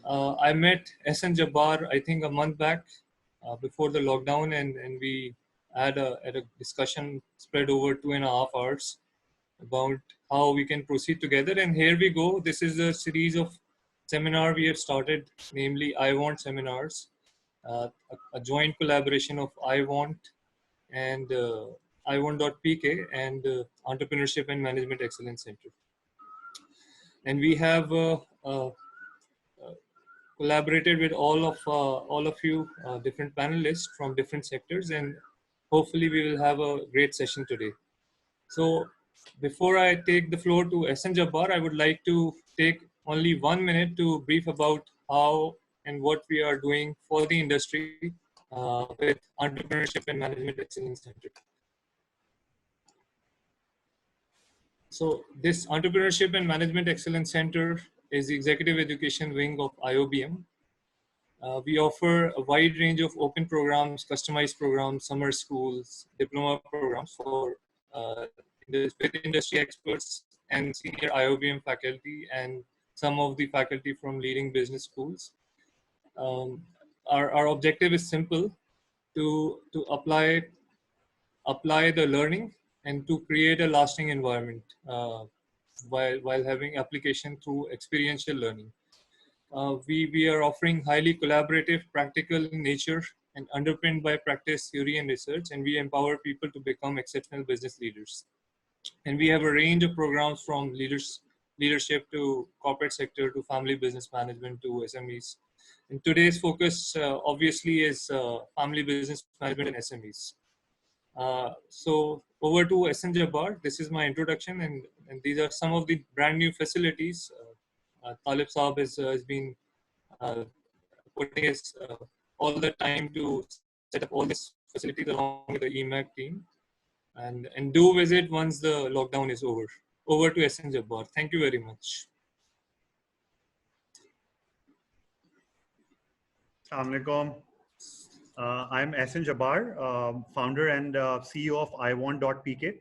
I met Ahsan Jabbar, I think a month back before the lockdown, and we had a discussion spread over 2.5 hours about how we can proceed together. And here we go. This is a series of seminar we have started, namely iWant seminars, a joint collaboration of iWant and iWant.pk and Entrepreneurship and Management Excellence Center. And we have collaborated with all of you different panelists from different sectors, and hopefully we will have a great session today. So before I take the floor to Ahsan Jabbar, I would like to take only 1 minute to brief about how and what we are doing for the industry with Entrepreneurship and Management Excellence Center. So this Entrepreneurship and Management Excellence Center is the executive education wing of IoBM. We offer a wide range of open programs, customized programs, summer schools, diploma programs for with industry experts and senior IoBM faculty and some of the faculty from leading business schools. Our objective is simple: to apply the learning and to create a lasting environment while having application through experiential learning. We are offering highly collaborative, practical in nature and underpinned by practice, theory, and research, and we empower people to become exceptional business leaders. And we have a range of programs from leadership to corporate sector to family business management to SMEs. And today's focus obviously is family business management and SMEs. So over to Ahsan Jabbar. This is my introduction, and these are some of the brand new facilities. Talib Saab has been putting his all the time to set up all these facilities along with the EMEC team. And do visit once the lockdown is over. Over to Ahsan Jabbar. Thank you very much. Assalamu alaikum. I'm Ahsan Jabbar, founder and CEO of iWant.pk,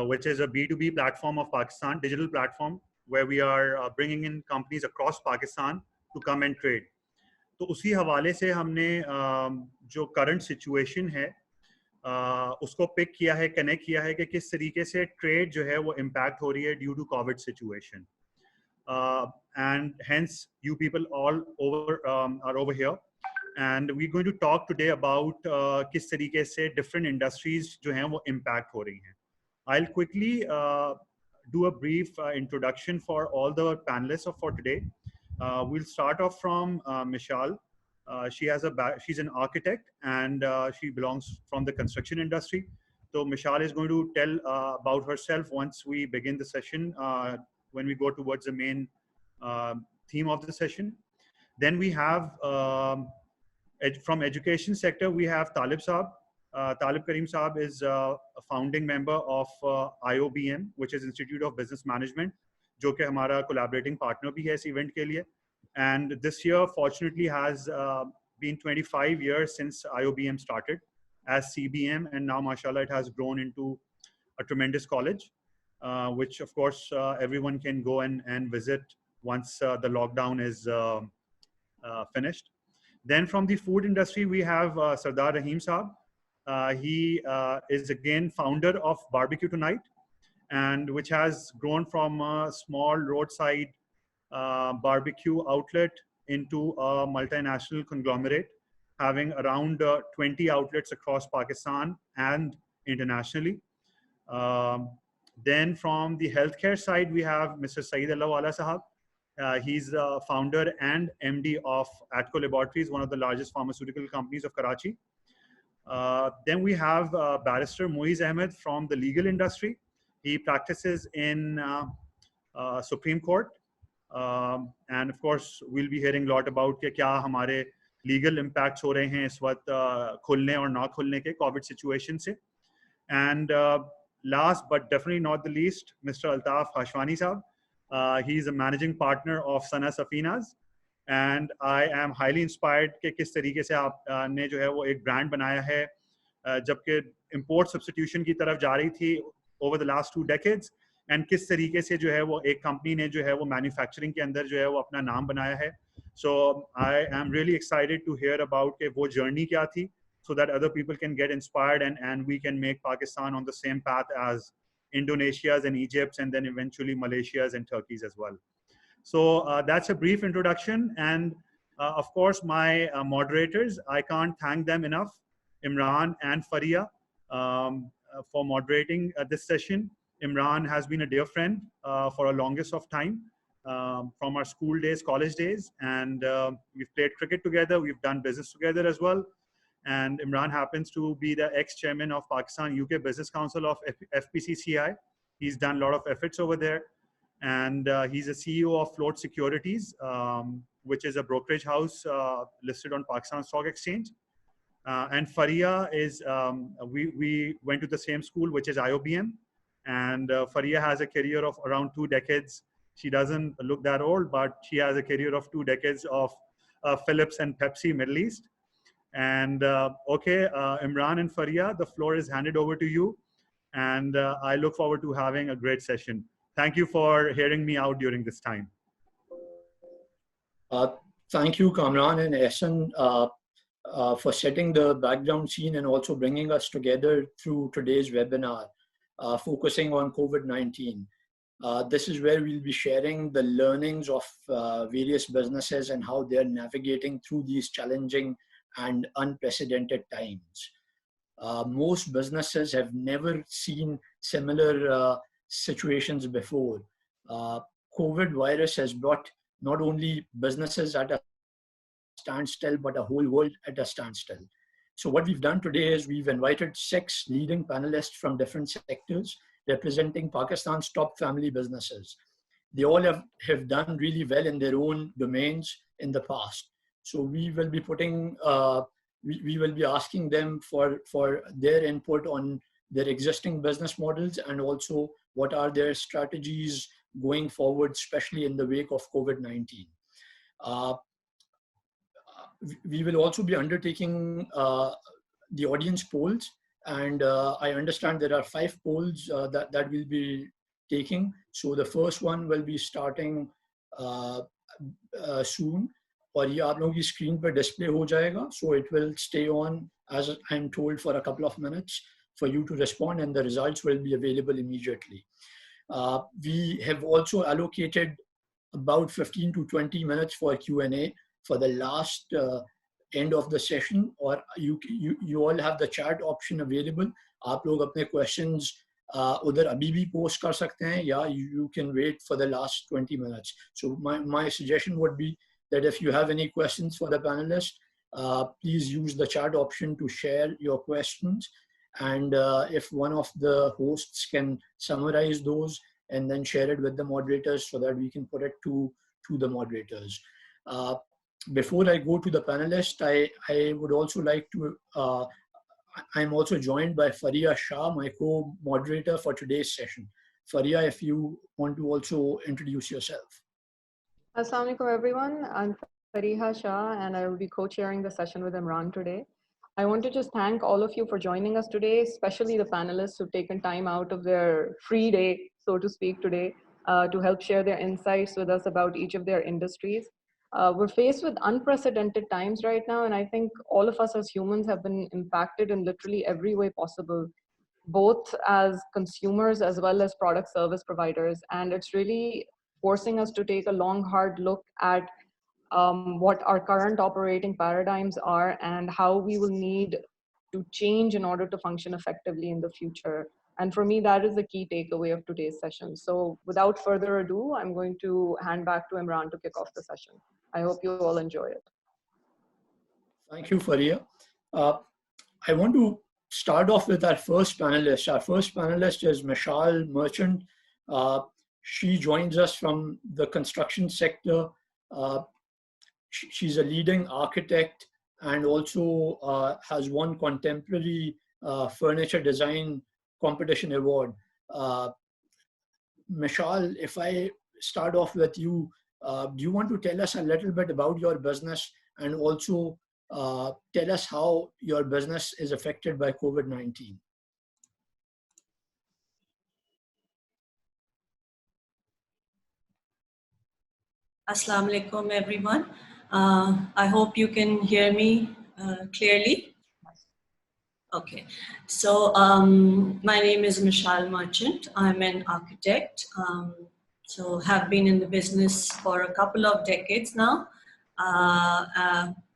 which is a B2B platform of Pakistan, digital platform, where we are bringing in companies across Pakistan to come and trade. तो उसी हवाले से हमने जो current situation है उसको pick किया है, कनेक्ट किया है कि किस तरीके से ट्रेड जो है वो इम्पैक्ट हो रही है due to Covid situation. And hence you people all are over here, and we're going to talk today about किस तरीके से different industries जो हैं वो impact हो रही हैं. I'll quickly do a brief introduction for all the panelists for today. We'll start off from Mishal. She's an architect and she belongs from the construction industry. So Mishal is going to tell about herself once we begin the session, when we go towards the main theme of the session. Then we have from education sector, we have Talib Saab. Talib Karim Saab is a founding member of IoBM, which is Institute of Business Management, जो कि हमारा collaborating partner भी है इस event के लिए. And this year, fortunately, has been 25 years since IoBM started as CBM, and now, mashallah, it has grown into a tremendous college, which, of course, everyone can go and visit once the lockdown is finished. Then from the food industry, we have Sardar Raheem Saab. He is again founder of Bar.B.Q tonight, and which has grown from a small roadside Bar.B.Q outlet into a multinational conglomerate, having around 20 outlets across Pakistan and internationally. Then from the healthcare side, we have Mr. Saeed Allawala Sahab. He's the founder and MD of ATCO Laboratories, one of the largest pharmaceutical companies of Karachi. Then we have Barrister Moiz Ahmed from the legal industry. He practices in Supreme Court. And of course, we'll be hearing a lot about कि क्या हमारे legal impacts हो रहे हैं इस वक्त खुलने और ना खुलने के COVID situation से. And last but definitely not the least, Mr. Altaf Hashwani Saab. He's a managing partner of Safinaz, and I am highly inspired कि किस तरीके से आपने जो है वो एक brand बनाया है जबकि import substitution की तरफ जा रही थी over the last 2 decades. And किस तरीके से जो है वो एक कंपनी ने जो है वो मैन्युफैक्चरिंग के अंदर जो है वो अपना नाम बनाया है. So I am really excited to hear about वो journey क्या थी, so that other people can get inspired and we can make Pakistan on the same path as Indonesia's and Egypt's and then eventually Malaysia's and Turkey's as well. So that's a brief introduction, and of course my moderators, I can't thank them enough, Imran and Fariha, for moderating this session. Imran has been a dear friend for a longest of time, from our school days, college days, and we've played cricket together, we've done business together as well. And Imran happens to be the ex-chairman of Pakistan UK Business Council of FPCCI. He's done a lot of efforts over there. And he's a CEO of Float Securities, which is a brokerage house listed on Pakistan Stock Exchange. And Fariha is, we went to the same school, which is IoBM. And Fariha has a career of around 2 decades. She doesn't look that old, but she has a career of 2 decades of Philips and Pepsi Middle East. And Imran and Fariha, the floor is handed over to you. And I look forward to having a great session. Thank you for hearing me out during this time. Thank you, Kamran and Ahsan, for setting the background scene and also bringing us together through today's webinar, focusing on COVID-19. This is where we'll be sharing the learnings of various businesses and how they're navigating through these challenging and unprecedented times. Most businesses have never seen similar situations before. COVID virus has brought not only businesses at a standstill, but a whole world at a standstill. So what we've done today is we've invited 6 leading panelists from different sectors representing Pakistan's top family businesses. They all have done really well in their own domains in the past. So we will be putting, we will be asking them for their input on their existing business models and also what are their strategies going forward, especially in the wake of COVID-19. We will also be undertaking the audience polls, and I understand there are 5 polls that we'll be taking. So the first one will be starting soon, और ये आप लोगों की screen पर display हो जाएगा. So it will stay on, as I'm told, for a couple of minutes for you to respond, and the results will be available immediately. We have also allocated about 15 to 20 minutes for Q&A for the last end of the session, or you all have the chat option available. आप लोग अपने questions उधर अभी भी post कर सकते हैं, या you can wait for the last 20 minutes. So my suggestion would be that if you have any questions for the panelists, please use the chat option to share your questions. And if one of the hosts can summarize those and then share it with the moderators so that we can put it to the moderators. Before I go to the panelists, I would also like to, I'm also joined by Fariha Shah, my co-moderator for today's session. Fariha, if you want to also introduce yourself. Assalamu alaikum everyone. I'm Fariha Shah and I will be co-chairing the session with Imran today. I want to just thank all of you for joining us today, especially the panelists who've taken time out of their free day, so to speak, today to help share their insights with us about each of their industries. We're faced with unprecedented times right now, and I think all of us as humans have been impacted in literally every way possible, both as consumers as well as product service providers. And it's really forcing us to take a long, hard look at what our current operating paradigms are and how we will need to change in order to function effectively in the future. And for me, that is the key takeaway of today's session. So without further ado, I'm going to hand back to Imran to kick off the session. I hope you all enjoy it. Thank you, Fariha. I want to start off with our first panelist. Our first panelist is Mishal Merchant. She joins us from the construction sector. She's a leading architect and also has won contemporary furniture design competition award. Mishal, if I start off with you, do you want to tell us a little bit about your business and also tell us how your business is affected by COVID-19? Assalamu alaikum, everyone. I hope you can hear me clearly. Okay, so my name is Michelle Merchant. I'm an architect. So have been in the business for a couple of decades now.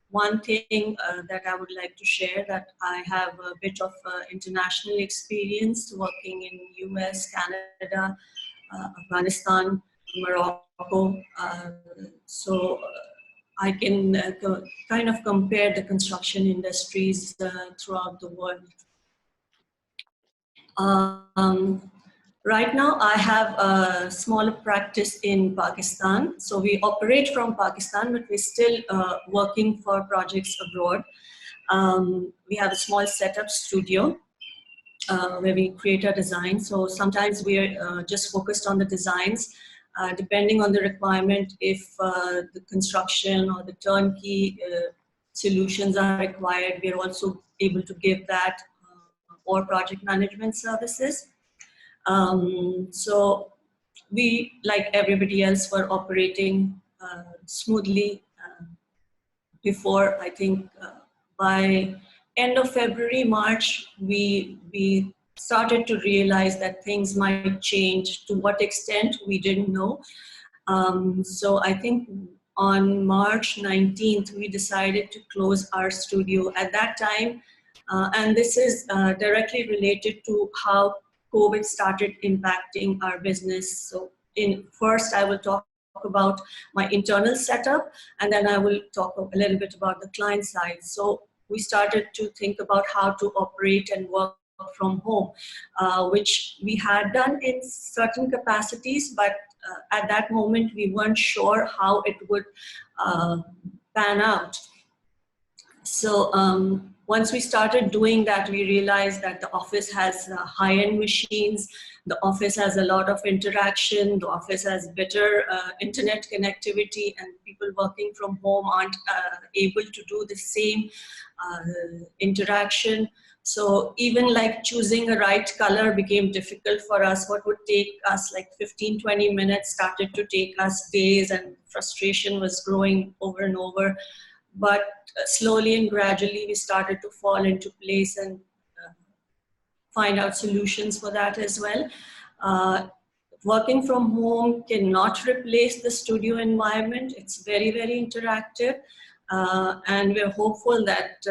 One thing that I would like to share, that I have a bit of international experience working in US, Canada, Afghanistan, Morocco. So I can kind of compare the construction industries throughout the world. Right now, I have a smaller practice in Pakistan. So we operate from Pakistan, but we're still working for projects abroad. We have a small setup studio where we create our designs. So sometimes we're just focused on the designs. Depending on the requirement, if the construction or the turnkey solutions are required, we're also able to give that or project management services. So we, like everybody else, were operating smoothly before. I think by end of February, March, we started to realize that things might change. To what extent, we didn't know. So I think on March 19th, we decided to close our studio. At that time, and this is directly related to how COVID started impacting our business. So first I will talk about my internal setup, and then I will talk a little bit about the client side. So we started to think about how to operate and work from home, which we had done in certain capacities, but at that moment we weren't sure how it would pan out. So once we started doing that, we realized that the office has high-end machines, the office has a lot of interaction, the office has better internet connectivity, and people working from home aren't able to do the same interaction. So even like choosing a right color became difficult for us. What would take us like 15-20 minutes started to take us days, and frustration was growing over and over. But slowly and gradually we started to fall into place and find out solutions for that as well. Working from home cannot replace the studio environment. It's very, very interactive. And we're hopeful that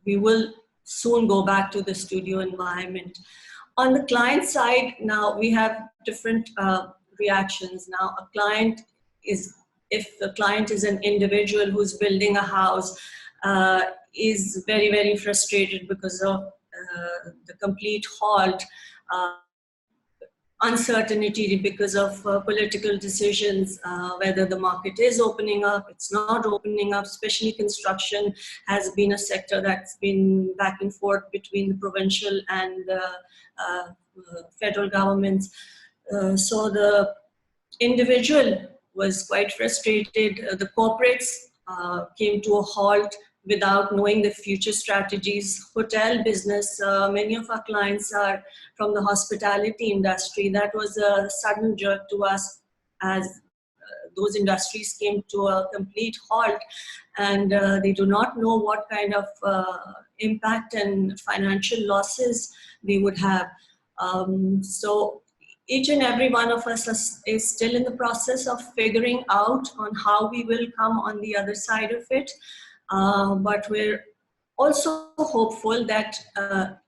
we will soon go back to the studio environment. On the client side, now we have different reactions. Now a client is, if the client is an individual who's building a house, is very, very frustrated because of the complete halt, uncertainty because of political decisions, whether the market is opening up, it's not opening up. Especially construction has been a sector that's been back and forth between the provincial and federal governments. So the individual was quite frustrated. The corporates came to a halt without knowing the future strategies. Hotel business, many of our clients are from the hospitality industry. That was a sudden jerk to us as those industries came to a complete halt, and they do not know what kind of impact and financial losses they would have. So each and every one of us is still in the process of figuring out on how we will come on the other side of it. But we're also hopeful that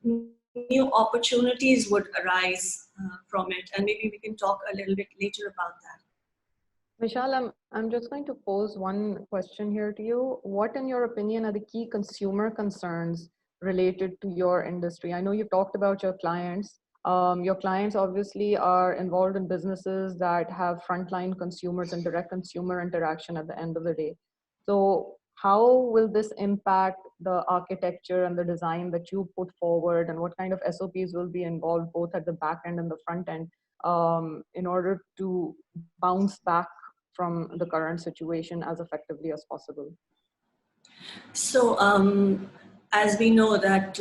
new opportunities would arise from it. And maybe we can talk a little bit later about that. Michelle, I'm just going to pose one question here to you. What, in your opinion, are the key consumer concerns related to your industry? I know you've talked about your clients. Your clients obviously are involved in businesses that have frontline consumers and direct consumer interaction at the end of the day. So how will this impact the architecture and the design that you put forward, and what kind of SOPs will be involved both at the back end and the front end in order to bounce back from the current situation as effectively as possible? So as we know that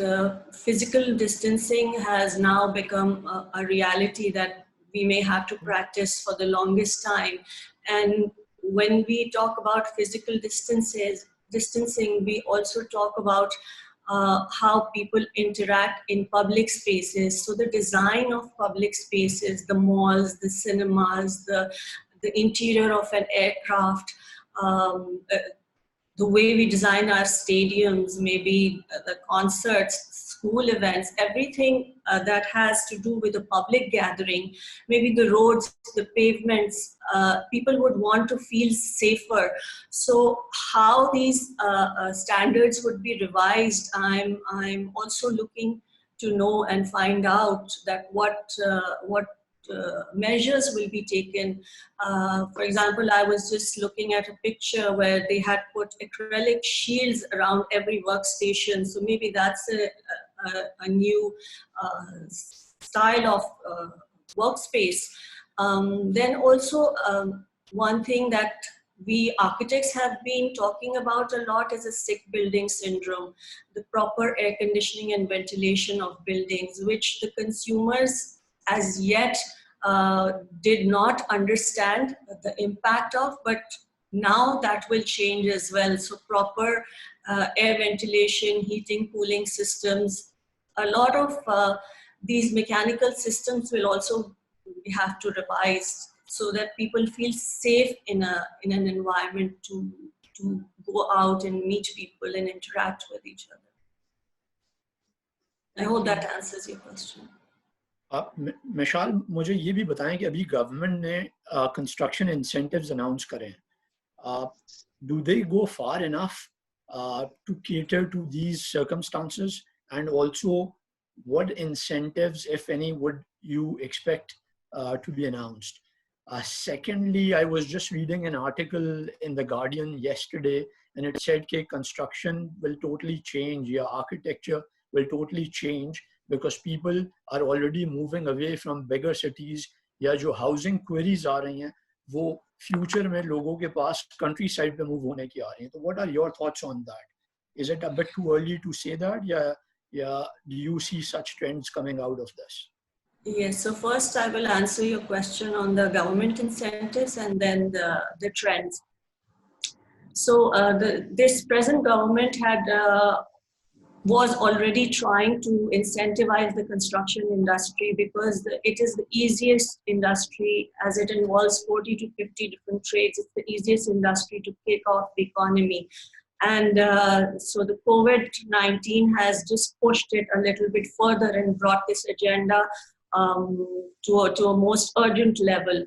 physical distancing has now become a reality that we may have to practice for the longest time. And when we talk about physical distancing, we also talk about how people interact in public spaces. So the design of public spaces, the malls, the cinemas, the interior of an aircraft, the way we design our stadiums, maybe the concerts, school events, everything that has to do with a public gathering, maybe the roads, the pavements, people would want to feel safer. So how these standards would be revised, I'm also looking to know and find out that what measures will be taken. For example, I was just looking at a picture where they had put acrylic shields around every workstation. So maybe that's a new style of workspace. Then also one thing that we architects have been talking about a lot is a sick building syndrome, the proper air conditioning and ventilation of buildings, which the consumers as yet did not understand the impact of, but now that will change as well. So proper air ventilation, heating, cooling systems, a lot of these mechanical systems will also have to revise so that people feel safe in an environment to go out and meet people and interact with each other. I hope that answers your question. मिशाल मुझे ये भी बताएं कि अभी government ने construction incentives announce करे हैं. Do they go far enough to cater to these circumstances, and also what incentives, if any, would you expect to be announced? Secondly, I was just reading an article in The Guardian yesterday, and it said that construction will totally change, your architecture will totally change, because people are already moving away from bigger cities. या जो housing queries आ रही हैं वो future में लोगों के पास countryside पे move होने की आ रही हैं. So what are your thoughts on that? Is it a bit too early to say that? Yeah, do you see such trends coming out of this? Yes, so first I will answer your question on the government incentives and then the trends. So this present government was already trying to incentivize the construction industry because it is the easiest industry, as it involves 40 to 50 different trades. It's the easiest industry to kick off the economy. And so the COVID-19 has just pushed it a little bit further and brought this agenda to a most urgent level.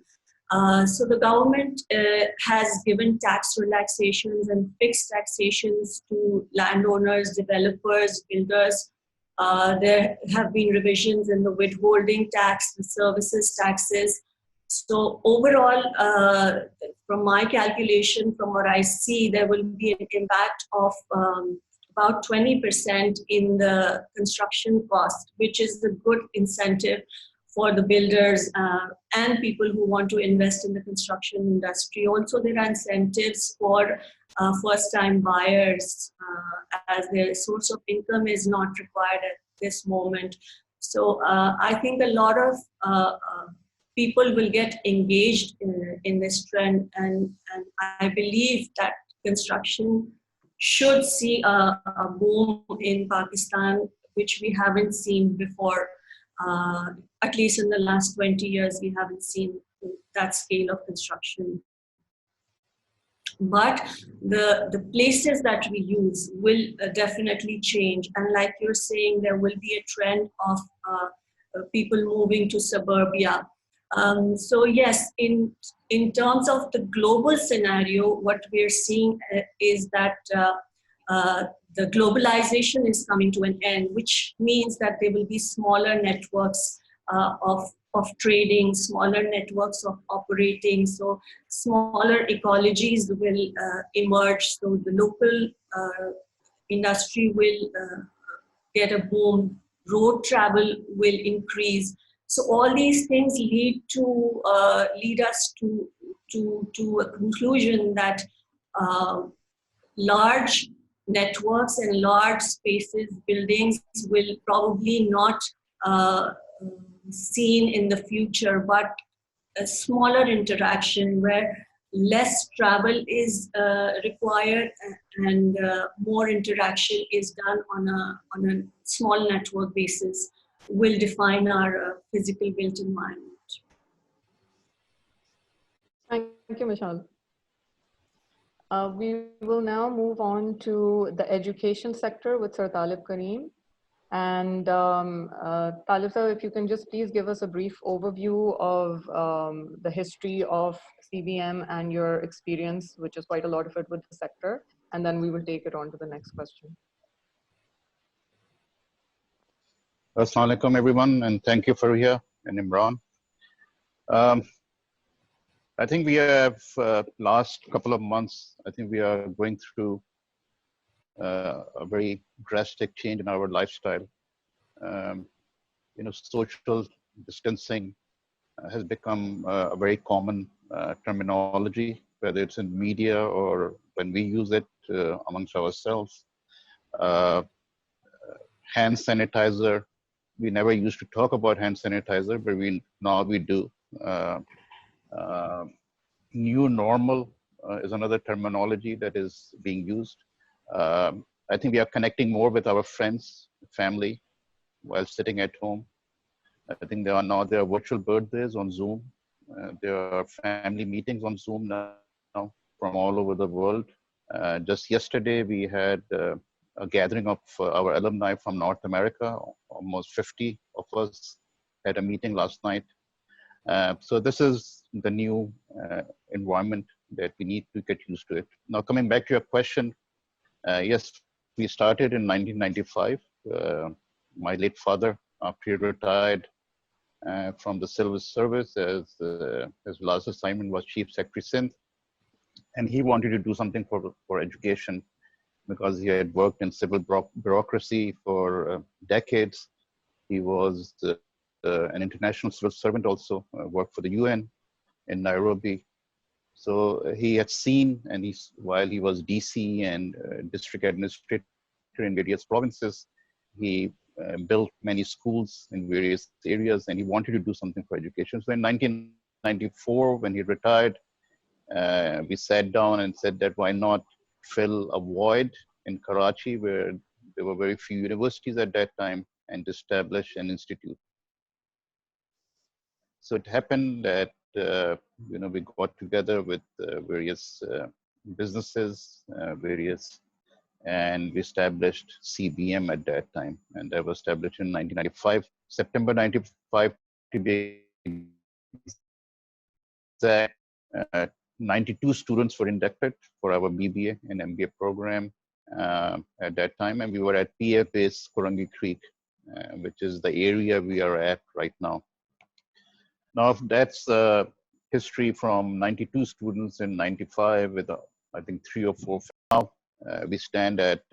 So the government has given tax relaxations and fixed taxations to landowners, developers, builders. There have been revisions in the withholding tax, the services taxes. So overall, from my calculation, from what I see, there will be an impact of about 20% in the construction cost, which is a good incentive for the builders and people who want to invest in the construction industry. Also, there are incentives for first-time buyers as their source of income is not required at this moment. So I think a lot of people will get engaged in this trend, and I believe that construction should see a boom in Pakistan, which we haven't seen before. At least in the last 20 years, we haven't seen that scale of construction. But the places that we use will definitely change. And like you're saying, there will be a trend of people moving to suburbia. So yes, in terms of the global scenario, what we're seeing is that the globalization is coming to an end, which means that there will be smaller networks of trading, smaller networks of operating. So smaller ecologies will emerge. So the local industry will get a boom. Road travel will increase. So all these things lead us to a conclusion that large networks and large spaces, buildings will probably not seen in the future, but a smaller interaction where less travel is required and more interaction is done on a small network basis will define our physical built environment. Thank you, Michelle. We will now move on to the education sector with Sir Talib Karim. And Talib sir, if you can just please give us a brief overview of the history of CBM and your experience, which is quite a lot of it with the sector, and then we will take it on to the next question. Assalamu alaikum, everyone, and thank you, Fariha and Imran. I think we have last couple of months, I think we are going through a very drastic change in our lifestyle. Social distancing has become a very common terminology, whether it's in media or when we use it amongst ourselves. Hand sanitizer, we never used to talk about hand sanitizer, but now we do. New normal is another terminology that is being used. I think we are connecting more with our friends, family, while sitting at home. I think there are virtual birthdays on Zoom. There are family meetings on Zoom now from all over the world. Just yesterday, we had a gathering of our alumni from North America. Almost 50 of us had a meeting last night. So this is the new environment that we need to get used to it. Now, coming back to your question, yes, we started in 1995. My late father, after he retired from the civil service, his last assignment was Chief Secretary Sindh, and he wanted to do something for education because he had worked in civil bureaucracy for decades. He was an international civil servant also, worked for the UN in Nairobi. So he had seen, and while he was DC and district administrator in various provinces, he built many schools in various areas, and he wanted to do something for education. So in 1994, when he retired, we sat down and said that why not fill a void in Karachi, where there were very few universities at that time, and establish an institute. So it happened that we got together with various businesses, and we established CBM at that time, and that was established in 1995, September 95 to be exact. 92 students were inducted for our BBA and MBA program at that time, and we were at PF base Korangi Creek, which is the area we are at right now. Now that's history from 92 students in 95 with I think 3 or 4 now. We stand at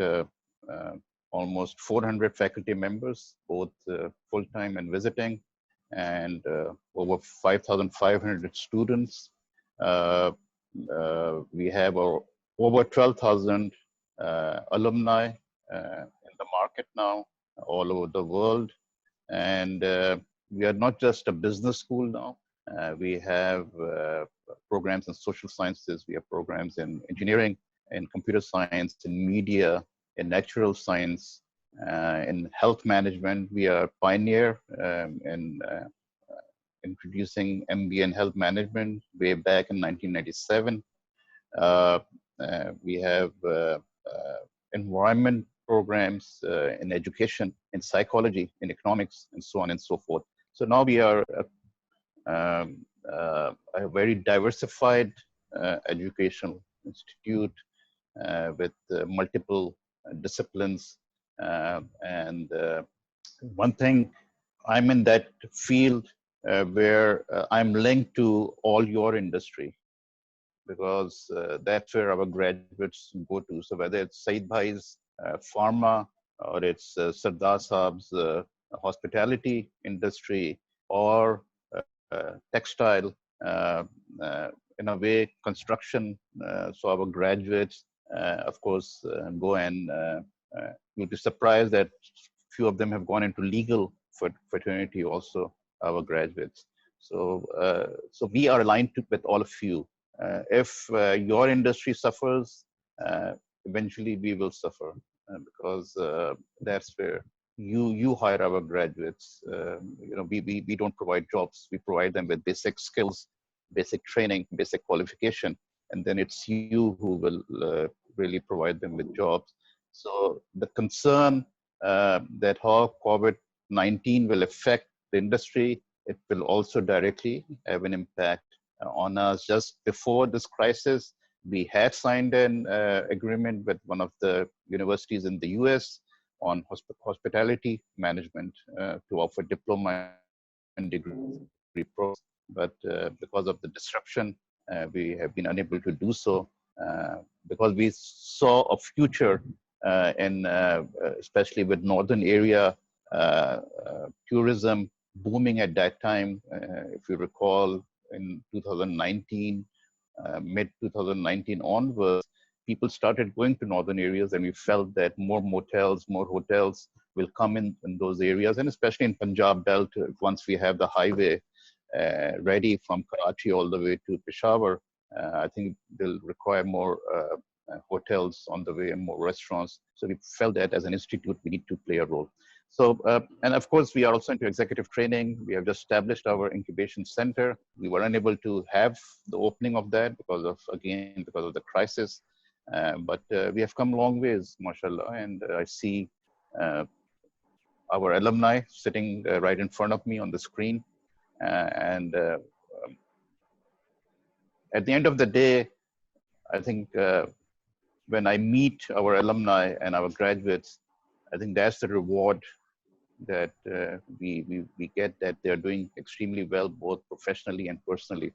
almost 400 faculty members, both full-time and visiting, and over 5,500 students. We have over 12,000 alumni in the market now, all over the world. And we are not just a business school now. We have programs in social sciences. We have programs in engineering, in computer science, in media, in natural science, in health management. We are pioneer in introducing MBA in health management way back in 1997. We have environment programs in education, in psychology, in economics, and so on and so forth. So now we are a very diversified educational institute with multiple disciplines. And one thing, I'm in that field where I'm linked to all your industry, because that's where our graduates go to. So whether it's Saeed Bhai's pharma, or it's Sardar Saab's hospitality industry, or textile, in a way, construction. So our graduates, of course, go and you'll be surprised that few of them have gone into legal fraternity also, our graduates. So, so we are aligned with all of you. If your industry suffers, eventually we will suffer because that's where you hire our graduates. We don't provide jobs. We provide them with basic skills, basic training, basic qualification, and then it's you who will really provide them with jobs. So the concern that how COVID-19 will affect the industry, it will also directly have an impact on us. Just before this crisis, we had signed an agreement with one of the universities in the US on hospitality management to offer diploma and degree programs. But because of the disruption, we have been unable to do so because we saw a future in, especially with northern area tourism booming at that time. If you recall, in 2019, mid 2019 onwards, people started going to northern areas, and we felt that more motels, more hotels will come in those areas, and especially in Punjab belt, once we have the highway ready from Karachi all the way to Peshawar, I think they'll require more hotels on the way and more restaurants. So we felt that as an institute, we need to play a role. So, and of course, we are also into executive training. We have just established our incubation center. We were unable to have the opening of that because of the crisis. But we have come a long ways, mashallah. And I see our alumni sitting right in front of me on the screen. And at the end of the day, I think when I meet our alumni and our graduates, I think that's the reward that we get, that they're doing extremely well, both professionally and personally.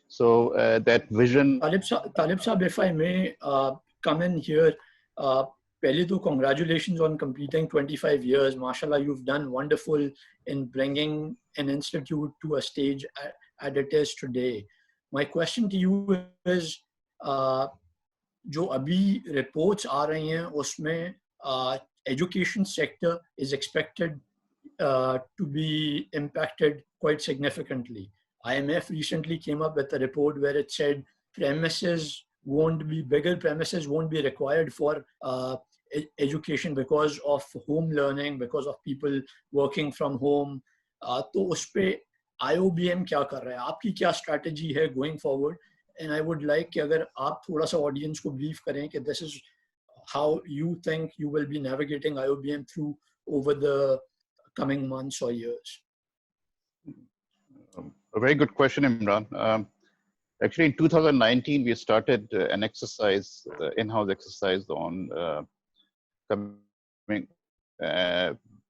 So that vision. Talib Sahab, if I may come in here, Pehle congratulations on completing 25 years. MashaAllah, you've done wonderful in bringing an institute to a stage as it is today. My question to you is, जो अभी reports आ रही हैं उसमें education sector is expected to be impacted quite significantly. IMF recently came up with a report where it said bigger premises won't be required for education because of home learning, because of people working from home. तो उस पे IoBM क्या कर रहा है? आपकी क्या strategy है going forward? And I would like कि अगर आप थोड़ा सा audience को brief करें कि this is how you think you will be navigating IoBM through over the coming months or years. A very good question, Imran. Actually, in 2019, we started an exercise, in-house exercise on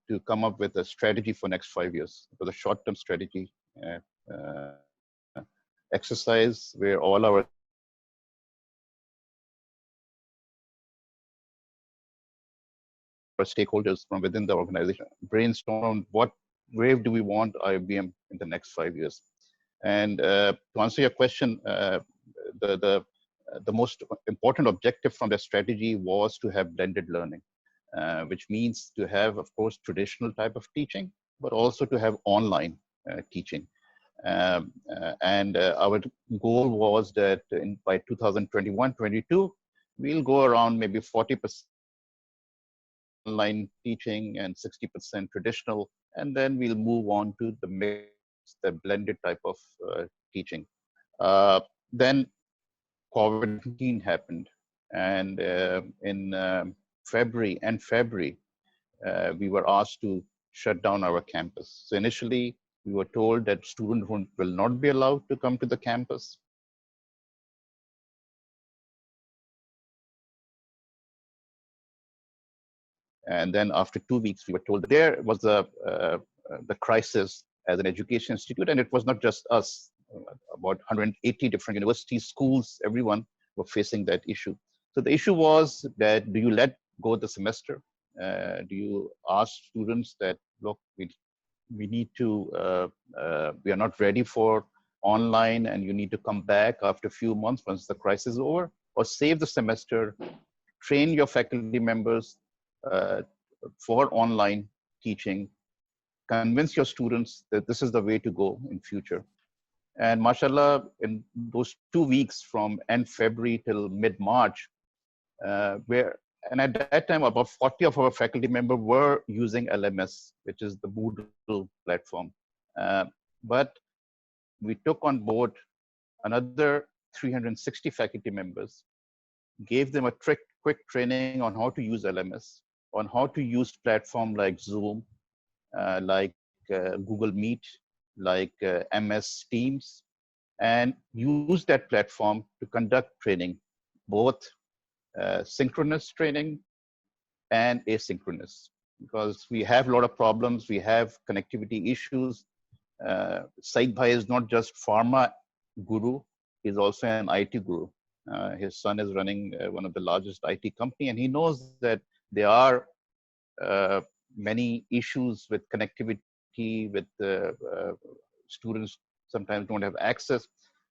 to come up with a strategy for next 5 years. It was a short-term strategy exercise where all our stakeholders from within the organization brainstorm what wave do we want IoBM in the next 5 years. And to answer your question, the most important objective from the strategy was to have blended learning, which means to have, of course, traditional type of teaching, but also to have online teaching. And our goal was that by 2021-22, we'll go around maybe 40% online teaching and 60% traditional, and then we'll move on to the mix, the blended type of teaching. Then COVID-19 happened, and in February, we were asked to shut down our campus. So initially, we were told that students will not be allowed to come to the campus. And then after 2 weeks, we were told that there was the crisis as an education institute, and it was not just us. About 180 different universities, schools, everyone were facing that issue. So the issue was that, do you let go the semester? Do you ask students that, look, we need to, we are not ready for online and you need to come back after a few months once the crisis is over? Or save the semester, train your faculty members for online teaching, convince your students that this is the way to go in future. And mashallah, in those 2 weeks from end February till mid-March, and at that time, about 40 of our faculty members were using LMS, which is the Moodle platform. But we took on board another 360 faculty members, gave them a quick training on how to use LMS, on how to use platform like Zoom, like Google Meet, like MS Teams, and use that platform to conduct training, both synchronous training and asynchronous, because we have a lot of problems. We have connectivity issues. Saeed Bhai is not just pharma guru, he's also an IT guru. His son is running one of the largest IT company, and he knows that there are many issues with connectivity, with students sometimes don't have access.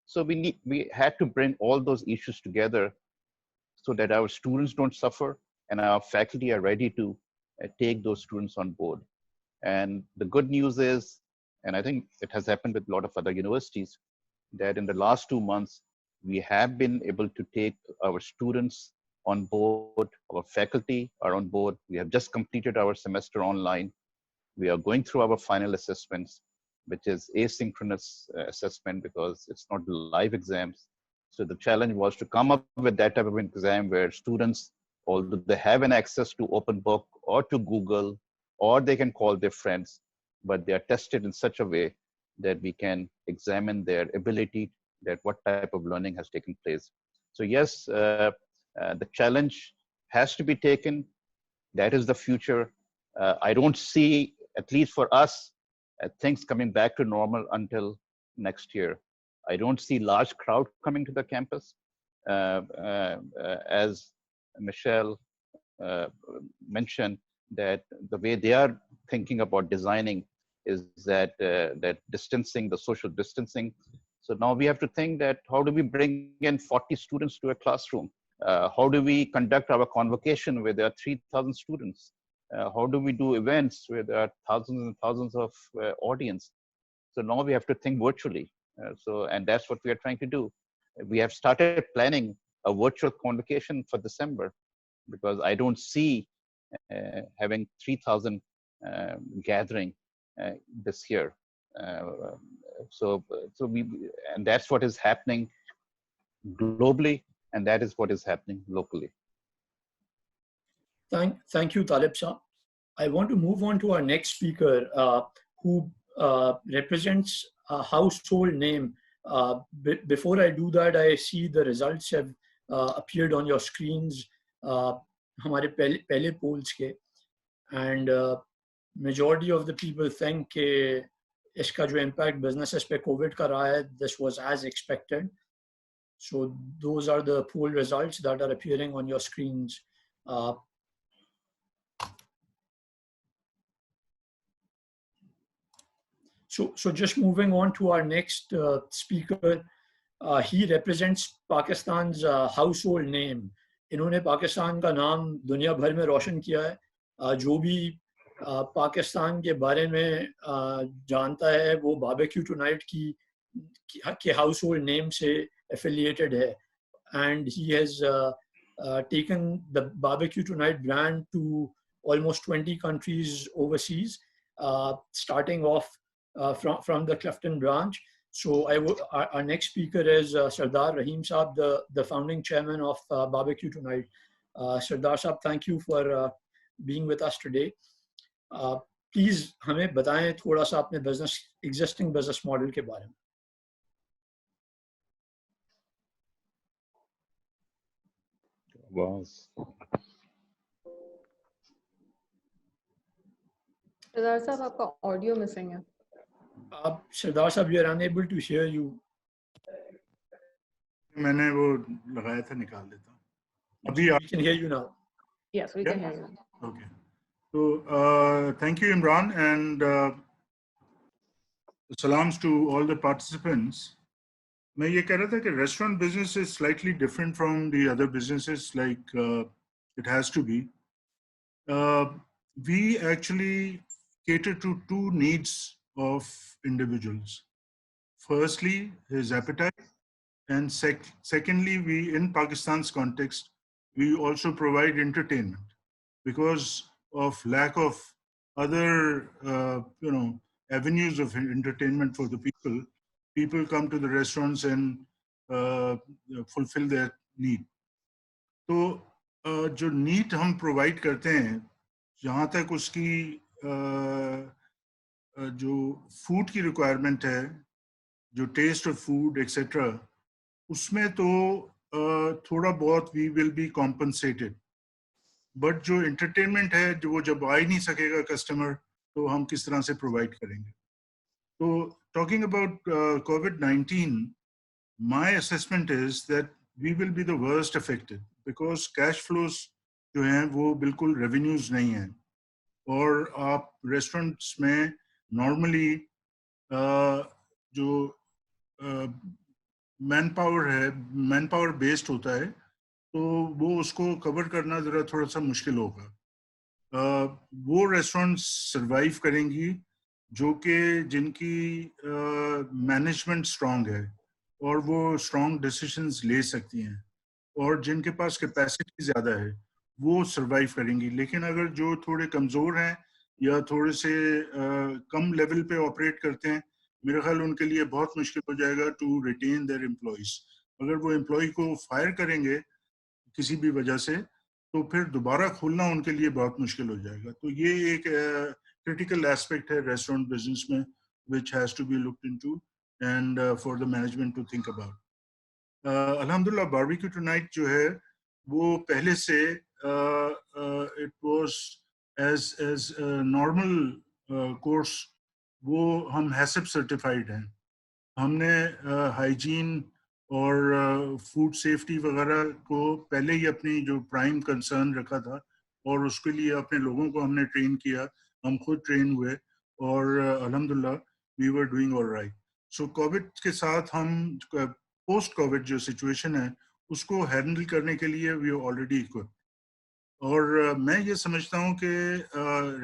So we had to bring all those issues together so that our students don't suffer and our faculty are ready to take those students on board. And the good news is, and I think it has happened with a lot of other universities, that in the last 2 months, we have been able to take our students on board, our faculty are on board. We have just completed our semester online. We are going through our final assessments, which is asynchronous assessment because it's not live exams. So the challenge was to come up with that type of exam where students, although they have an access to open book or to Google, or they can call their friends, but they are tested in such a way that we can examine their ability, that what type of learning has taken place. So yes, the challenge has to be taken. That is the future. I don't see, at least for us, things coming back to normal until next year. I don't see large crowd coming to the campus. As Michelle mentioned, that the way they are thinking about designing is that that distancing, the social distancing. So now we have to think that how do we bring in 40 students to a classroom? How do we conduct our convocation where there are 3,000 students? How do we do events where there are thousands and thousands of audience? So now we have to think virtually. And that's what we are trying to do. We have started planning a virtual convocation for December, because I don't see having 3,000 gathering this year. And that's what is happening globally, and that is what is happening locally. Thank you, Talib Shah. I want to move on to our next speaker, who represents a household name. Before I do that, I see the results have appeared on your screens. हमारे पहले polls के, and majority of the people think कि इसका जो impact businesses पे COVID का रहा है, this was as expected. So those are the poll results that are appearing on your screens. So just moving on to our next speaker, he represents Pakistan's household name. इन्होंने पाकिस्तान का नाम दुनिया भर में रोशन किया है. जो भी पाकिस्तान के बारे में जानता है वो बारबेक्यू टुनाइट के household name से affiliated है. And he has taken the Bar.B.Q tonight brand to almost 20 countries overseas, starting off from the Clifton branch. So our next speaker is Sardar Raheem Saab, the founding chairman of Bar.B.Q tonight. Sardar Saab, thank you for being with us today. Please हमें बताएं थोड़ा सा अपने existing business model के बारे में. Sardar साहब आपका audio missing है. Sardar साहब, we are unable to hear you. मैंने वो लगाया था, निकाल देता हूँ. अभी We can hear you now. Yes, we can hear you. Okay. So thank you, Imran, and salams to all the participants. मैं ये कह रहा था कि restaurant business is slightly different from the other businesses, like it has to be. We actually cater to two needs of individuals. Firstly, his appetite, and secondly, we, in Pakistan's context, we also provide entertainment because of lack of other, avenues of entertainment for the people. People come to the restaurants and fulfill their need. तो जो need हम provide करते हैं, जहाँ तक उसकी जो food की रिक्वायरमेंट है, जो टेस्ट ऑफ फूड एक्सेट्रा, उसमें तो थोड़ा बहुत we will be compensated, but जो एंटरटेनमेंट है, जो वो जब आ ही नहीं सकेगा कस्टमर, तो हम किस तरह से प्रोवाइड करेंगे. तो talking about COVID-19, my assessment is that we will be the worst affected because cash flows जो हैं वो बिल्कुल revenues नहीं हैं. और आप restaurants में normally जो manpower है, manpower based होता है, तो वो उसको cover करना ज़रा थोड़ा सा मुश्किल होगा. वो restaurants survive करेंगी जो कि जिनकी management strong है और वो स्ट्रॉन्ग डिसीजंस ले सकती हैं और जिनके पास कैपेसिटी ज़्यादा है वो सरवाइव करेंगी. लेकिन अगर जो थोड़े कमज़ोर हैं या थोड़े से कम लेवल पे ऑपरेट करते हैं, मेरा ख्याल उनके लिए बहुत मुश्किल हो जाएगा टू रिटेन देयर एम्प्लॉइज. अगर वो एम्प्लॉय को फायर करेंगे किसी भी वजह से, तो फिर दोबारा खोलना उनके लिए बहुत मुश्किल हो जाएगा. तो ये एक क्रिटिकल एस्पेक्ट है रेस्टोरेंट बिजनेस में which has to be looked into and for the management to think about. Alhamdulillah, Bar.B.Q tonight जो है वो पहले से it was as a normal course, वो हम HACCP certified हैं. हमने हाइजीन और फूड सेफ्टी वगैरह को पहले ही अपनी जो प्राइम कंसर्न रखा था और उसके लिए अपने लोगों को हमने ट्रेन किया. हम खुद ट्रेन हुए और अल्हम्दुलिल्लाह we were doing all right. So Covid के साथ हम पोस्ट कोविड जो सिचुएशन है उसको हैंडल करने के लिए we are already equipped. और मैं ये समझता हूँ कि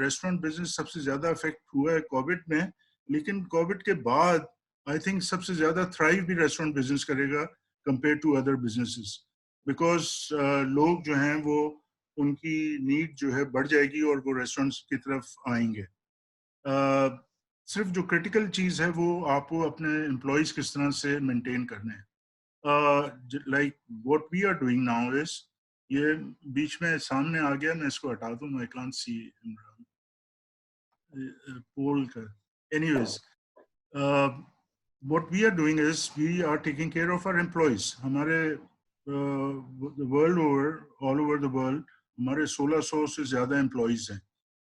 रेस्टोरेंट बिजनेस सबसे ज़्यादा अफेक्ट हुआ है कोविड में, लेकिन कोविड के बाद आई थिंक सबसे ज़्यादा थ्राइव भी रेस्टोरेंट बिजनेस करेगा compare to other businesses, because लोग जो हैं वो उनकी नीड जो है बढ़ जाएगी और वो रेस्टोरेंट्स की तरफ आएंगे. सिर्फ जो क्रिटिकल चीज़ है वो आपको अपने एम्प्लॉयज किस तरह से मेंटेन करने हैं. Like what we are doing now is, ये बीच में सामने आ गया, मैं इसको हटा दूं, आई कांट सी इमरान पोल का. Anyways, what we are doing is we are taking care of our employees. हमारे world over, all over the world हमारे 1600 से ज़्यादा एम्प्लॉयज हैं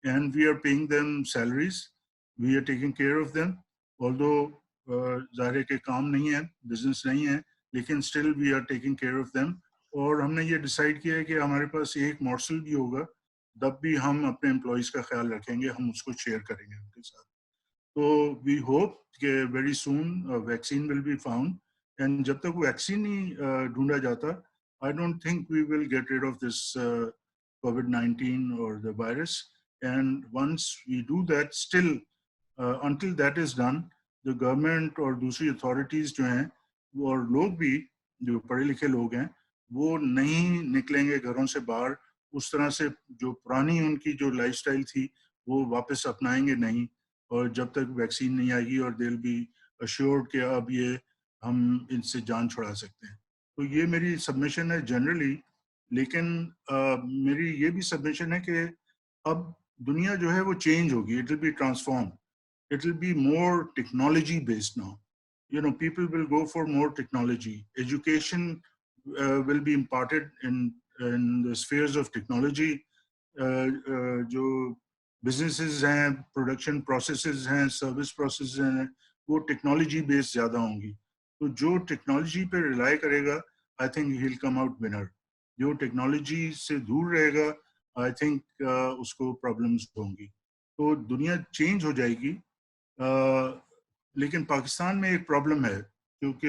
and we are paying them salaries. We are taking care of them. Although ज़ाहिर है कि काम नहीं है, business नहीं है, लेकिन still we are taking care of them. और हमने ये decide किया है कि हमारे पास एक morsel भी होगा, तब भी हम अपने employees का ख्याल रखेंगे, हम उसको share करेंगे उनके साथ. तो we hope कि very soon a vaccine will be found. And जब तक vaccine नहीं ढूंढा जाता, I don't think we will get rid of this COVID-19 or the virus. And once we do that, still until that is done, the government और दूसरी authorities जो हैं और लोग भी जो पढ़े लिखे लोग हैं वो नहीं निकलेंगे घरों से बाहर. उस तरह से जो पुरानी उनकी जो लाइफस्टाइल थी वो वापस अपनाएंगे नहीं, और जब तक वैक्सीन नहीं आएगी और they'll be assured कि अब ये हम इनसे जान छुड़ा सकते हैं. तो ये मेरी सबमिशन है जनरली. लेकिन मेरी ये भी सबमिशन है कि अब दुनिया जो है वो चेंज होगी. It will be transform. It will be more technology based now. You know, people will go for more technology. Education will be imparted in the spheres of technology. जो businesses हैं, production processes हैं, service processes हैं, वो technology based ज़्यादा होंगी. तो जो technology पे rely करेगा, I think he'll come out winner. जो technology से दूर रहेगा, I think उसको problems होंगी. तो दुनिया change हो जाएगी. लेकिन पाकिस्तान में एक प्रॉब्लम है, क्योंकि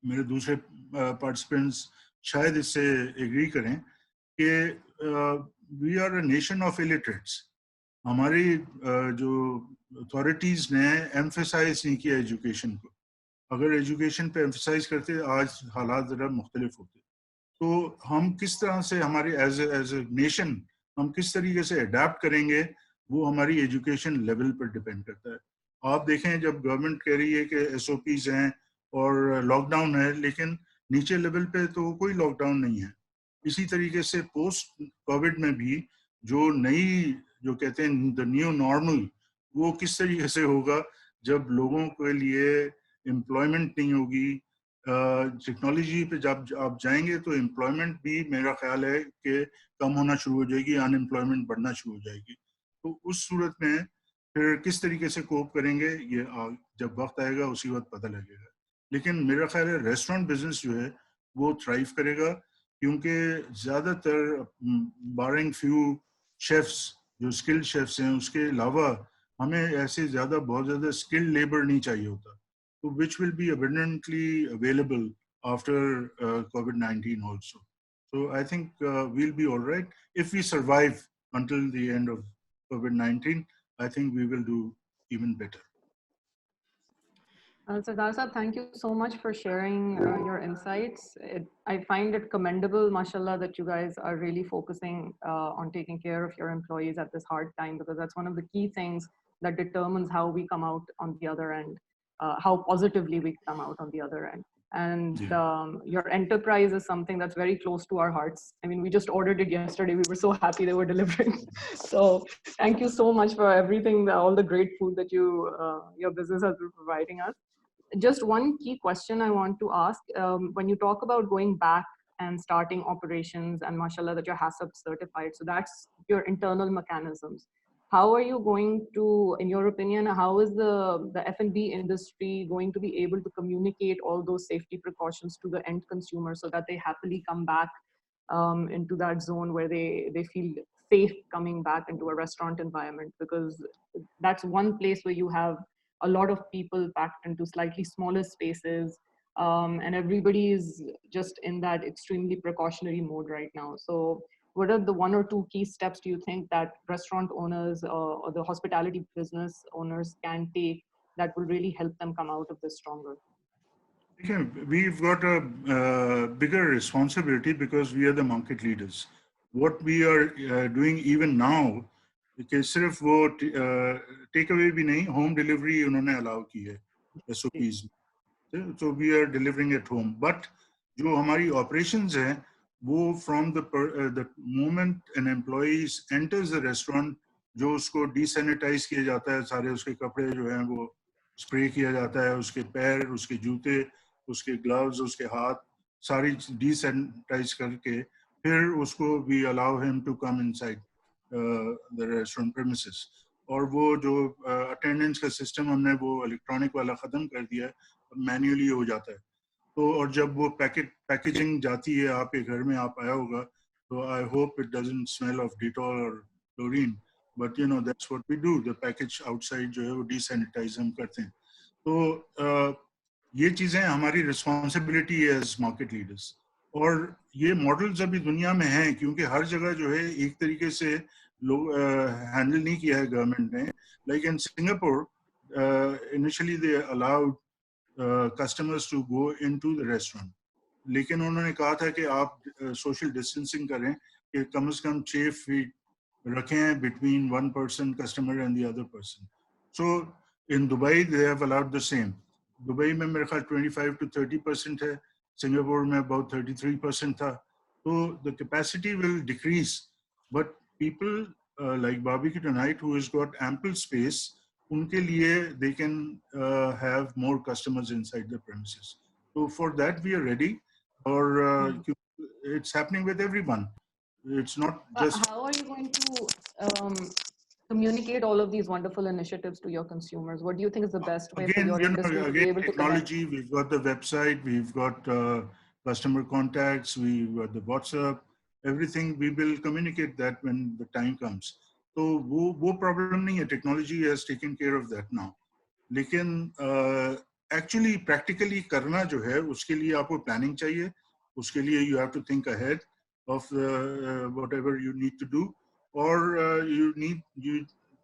मेरे दूसरे पार्टिसिपेंट्स शायद इससे एग्री करें कि we are a nation of illiterates. हमारी जो अथॉरिटीज ने एम्फेसाइज नहीं किया एजुकेशन को. अगर एजुकेशन पे एम्फेसाइज करते आज हालात ज़रा मुख्तलिफ होते. तो हम किस तरह से हमारे एज ए नेशन हम किस तरीके से अडेप्ट करेंगे वो हमारी एजुकेशन लेवल पर डिपेंड करता है. आप देखें जब गवर्नमेंट कह रही है कि एसओपीज हैं और लॉकडाउन है, लेकिन नीचे लेवल पे तो कोई लॉकडाउन नहीं है. इसी तरीके से पोस्ट कोविड में भी जो नई जो कहते हैं द न्यू नॉर्मल, वो किस तरीके से होगा जब लोगों के लिए एम्प्लॉयमेंट नहीं होगी. टेक्नोलॉजी पे जब आप जाएंगे तो एम्प्लॉयमेंट भी मेरा ख्याल है कि कम होना शुरू हो जाएगी, अनएम्प्लॉयमेंट बढ़ना शुरू हो जाएगी. तो उस सूरत में फिर किस तरीके से कोप करेंगे ये जब वक्त आएगा उसी वक्त पता लगेगा. लेकिन मेरा ख्याल है रेस्टोरेंट बिजनेस जो है वो थ्राइव करेगा, क्योंकि ज़्यादातर बारिंग फ्यू शेफ्स जो स्किल्ड शेफ्स हैं उसके अलावा हमें ऐसे बहुत ज़्यादा स्किल्ड लेबर नहीं चाहिए होता. So which will be abundantly available after COVID-19 also. So I think we'll be all right. If we survive until the end of COVID-19, I think we will do even better. Sardar Sahab, thank you so much for sharing your insights. I find it commendable, mashallah, that you guys are really focusing on taking care of your employees at this hard time, because that's one of the key things that determines how we come out on the other end, how positively we come out on the other end. And your enterprise is something that's very close to our hearts. I mean, we just ordered it yesterday. We were so happy they were delivering. So thank you so much for everything, all the great food that your business has been providing us. Just one key question I want to ask, when you talk about going back and starting operations, and mashallah that you're HACCP certified, so that's your internal mechanisms. How are you going to, in your opinion, how is the F&B industry going to be able to communicate all those safety precautions to the end consumer so that they happily come back into that zone where they feel safe coming back into a restaurant environment? Because that's one place where you have a lot of people packed into slightly smaller spaces, and everybody is just in that extremely precautionary mode right now. So what are the 1 or 2 key steps do you think that restaurant owners or the hospitality business owners can take that will really help them come out of this stronger? Okay, we've got a bigger responsibility because we are the market leaders. What we are doing even now, कि सिर्फ वो take away भी नहीं, home delivery उन्होंने allow की है SOPs में. So we are delivering at home. But जो हमारी operations हैं, वो from the moment an employee enters the restaurant, जो उसको desanitize किया जाता है, सारे उसके कपड़े जो हैं वो स्प्रे किया जाता है, उसके पैर, उसके जूते, उसके ग्लव्स, उसके हाथ, सारी desanitize करके फिर उसको we allow him to come inside the restaurant premises. और वो जो अटेंडेंस का सिस्टम हमने वो इलेक्ट्रॉनिक वाला ख़त्म कर दिया है, मैन्युअली हो जाता है. तो और जब वो पैकेजिंग जाती है आपके घर में, आप आया होगा, तो I hope it doesn't smell of Dettol और chlorine, but you know that's what we do. The package outside जो है वो डिसैनिटाइज हम करते हैं. तो ये चीज़ें हमारी रिस्पॉन्सिबिलिटी है एज मार्केट लीडर्स. और ये मॉडल्स अभी दुनिया में हैं, क्योंकि हर जगह जो है एक तरीके से लोग हैंडल नहीं किया है गवर्नमेंट ने. Like in Singapore initially they allowed customers to go into the restaurant, लेकिन उन्होंने कहा था कि आप social distancing करें, कि कम से कम 6 feet रखें between one person customer and the other person. So in Dubai they have allowed the same. Dubai में मेरे ख्याल 25 to 30% है, सिंगापुर में about 33% था. So the capacity will decrease, but people like Bar.B.Q tonight who has got ample space, उनके लिए they can have more customers inside the premises. So for that we are ready. Or it's happening with everyone. It's not just. How are you going to communicate all of these wonderful initiatives to your consumers? What do you think is the best way for your industry to be able to connect? Technology, we've got the website, we've got customer contacts, we've got the WhatsApp, everything. We will communicate that when the time comes. तो वो problem नहीं है. Technology has taken care of that now. लेकिन actually practically करना जो है, उसके लिए आपको planning चाहिए. उसके लिए you have to think ahead of whatever you need to do, or you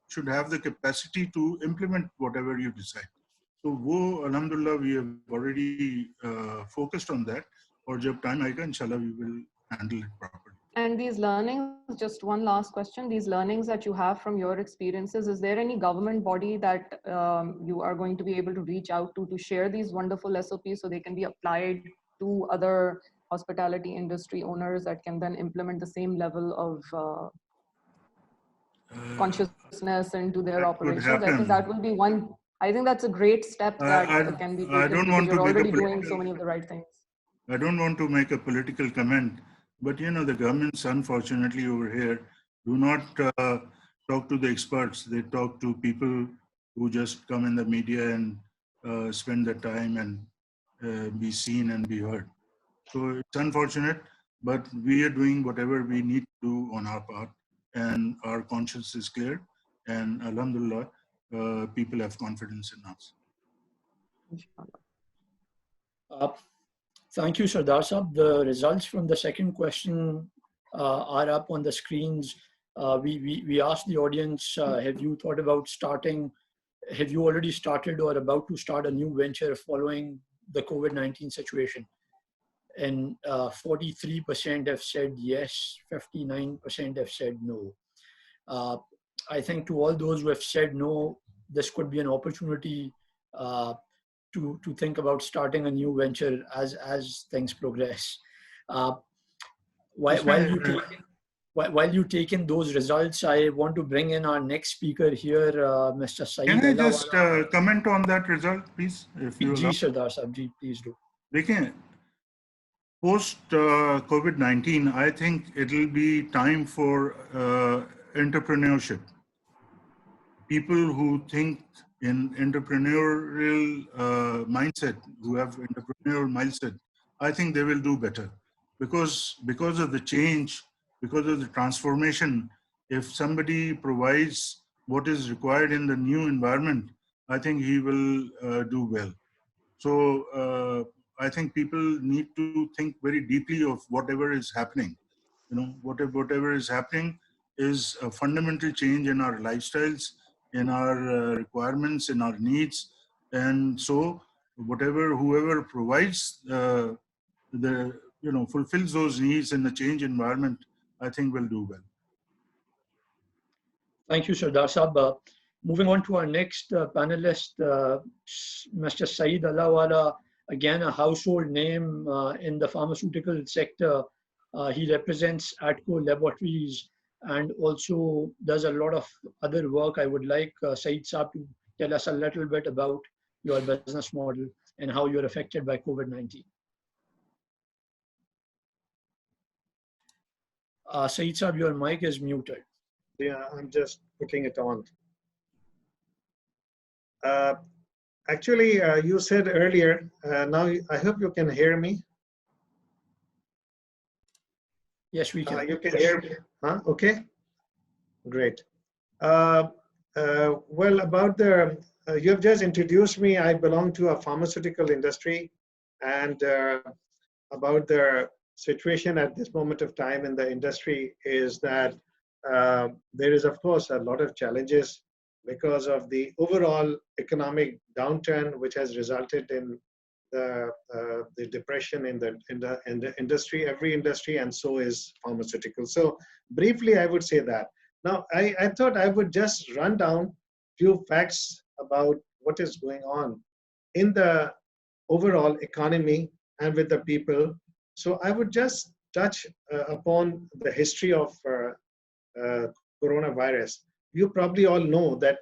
should have the capacity to implement whatever you decide. So, alhamdulillah, we have already focused on that. Or jab time aayega, inshallah, we will handle it properly. And these learnings, just one last question, these learnings that you have from your experiences, is there any government body that you are going to be able to reach out to share these wonderful SOPs so they can be applied to other hospitality industry owners that can then implement the same level of consciousness into their operations? I think that will be one, I think that's a great step that can be taken because you're already doing so many of the right things. I don't want to make a political comment, but you know, the governments, unfortunately, over here do not talk to the experts. They talk to people who just come in the media and spend the time and be seen and be heard. So it's unfortunate, but we are doing whatever we need to do on our part, and our conscience is clear. And alhamdulillah, people have confidence in us. Thank you, Sardar Sahab. The results from the second question are up on the screens. We asked the audience, have you thought about have you already started or about to start a new venture following the COVID-19 situation? And 43% have said yes, 59% have said no. I think to all those who have said no, this could be an opportunity to think about starting a new venture as things progress. While you take in those results, I want to bring in our next speaker here, Mr. Saeed Allawala. Can I just comment on that result, please? If you Ji, Sardar Sahab, ji, please do. Dekhiye, post COVID-19, I think it will be time for entrepreneurship. People who think in entrepreneurial mindset, who have entrepreneurial mindset, I think they will do better. Because of the change, because of the transformation, if somebody provides what is required in the new environment, I think he will do well. So I think people need to think very deeply of whatever is happening. You know, whatever is happening is a fundamental change in our lifestyles, in our requirements, in our needs. And so whoever provides fulfills those needs in the change environment, I think will do well. Thank you, Sardar Sahab. Moving on to our next panelist, Mr. Saeed Allawala, again a household name in the pharmaceutical sector. He represents ATCO Laboratories and also does a lot of other work. I would like Saeed Sahab to tell us a little bit about your business model and how you're affected by COVID-19. Saeed Sahab, your mic is muted. Yeah, I'm just putting it on. Actually, you said earlier, now I hope you can hear me. Yes, we can. You can hear me, huh? Okay, great. Well, about you have just introduced me. I belong to a pharmaceutical industry, and about the situation at this moment of time in the industry is that there is, of course, a lot of challenges because of the overall economic downturn, which has resulted in the depression in the industry, every industry, and so is pharmaceutical. So briefly, I would say that. Now, I thought I would just run down few facts about what is going on in the overall economy and with the people. So I would just touch upon the history of coronavirus. You probably all know that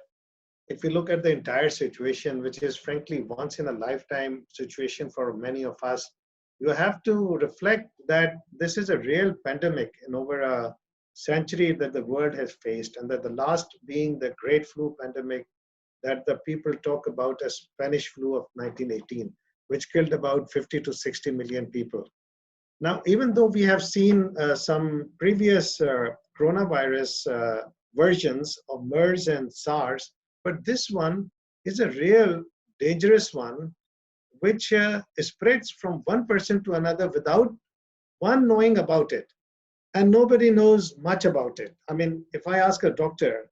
if you look at the entire situation, which is frankly once in a lifetime situation for many of us, you have to reflect that this is a real pandemic in over a century that the world has faced, and that the last being the Great Flu pandemic that the people talk about as Spanish flu of 1918, which killed about 50 to 60 million people. Now, even though we have seen some previous coronavirus versions of MERS and SARS, but this one is a real dangerous one, which spreads from one person to another without one knowing about it. And nobody knows much about it. I mean, if I ask a doctor,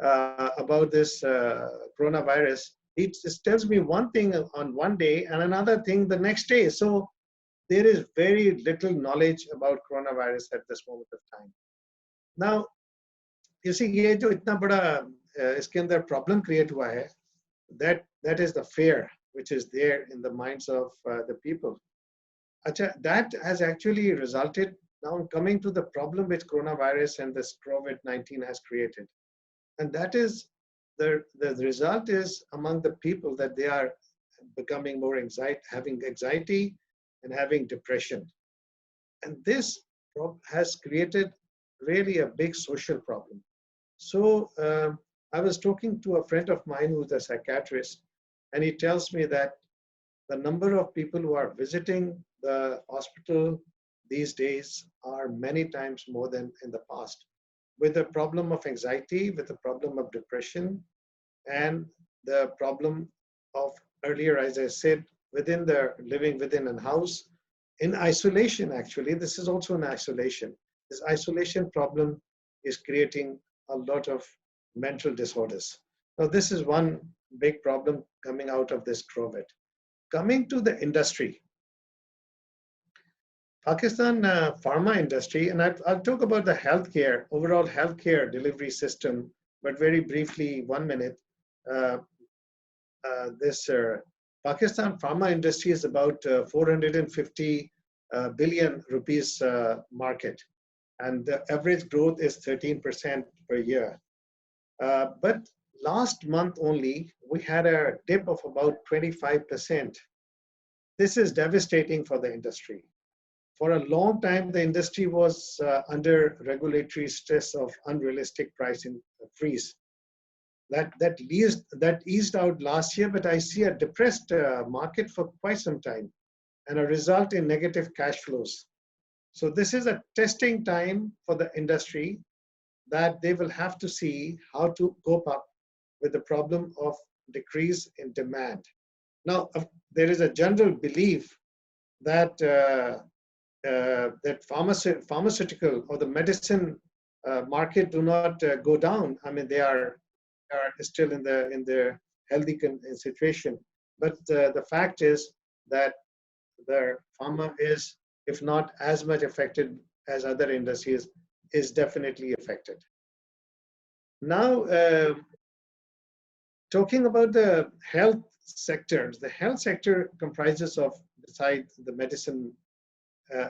about this coronavirus, he just tells me one thing on one day and another thing the next day. So there is very little knowledge about coronavirus at this moment of time. Now, you see, ये जो इतना बड़ा इसके अंदर problem create हुआ है, that is the fear which is there in the minds of the people. That has actually resulted now coming to the problem which coronavirus and this COVID-19 has created. And that is, the result is among the people that they are becoming more having anxiety and having depression. And this has created really a big social problem. So I was talking to a friend of mine who's a psychiatrist, and he tells me that the number of people who are visiting the hospital these days are many times more than in the past, with the problem of anxiety, with the problem of depression, and the problem of earlier, as I said, living within a house, in isolation. Actually, this is also an isolation. This isolation problem is creating a lot of mental disorders. Now, this is one big problem coming out of this COVID. Coming to the industry, Pakistan pharma industry, and I'll talk about the healthcare, overall healthcare delivery system, but very briefly, 1 minute. Pakistan pharma industry is about 450 billion rupees market, and the average growth is 13% per year. But last month only, we had a dip of about 25%. This is devastating for the industry. For a long time, the industry was under regulatory stress of unrealistic pricing freeze. That eased out last year, but I see a depressed market for quite some time, and a result in negative cash flows. So this is a testing time for the industry, that they will have to see how to cope up with the problem of decrease in demand. Now, there is a general belief that that pharmaceutical or the medicine market do not go down. I mean, they are still in the healthy situation. But the fact is that the pharma is, if not as much affected as other industries, is definitely affected. Now, talking about the health sectors, the health sector comprises of, besides the medicine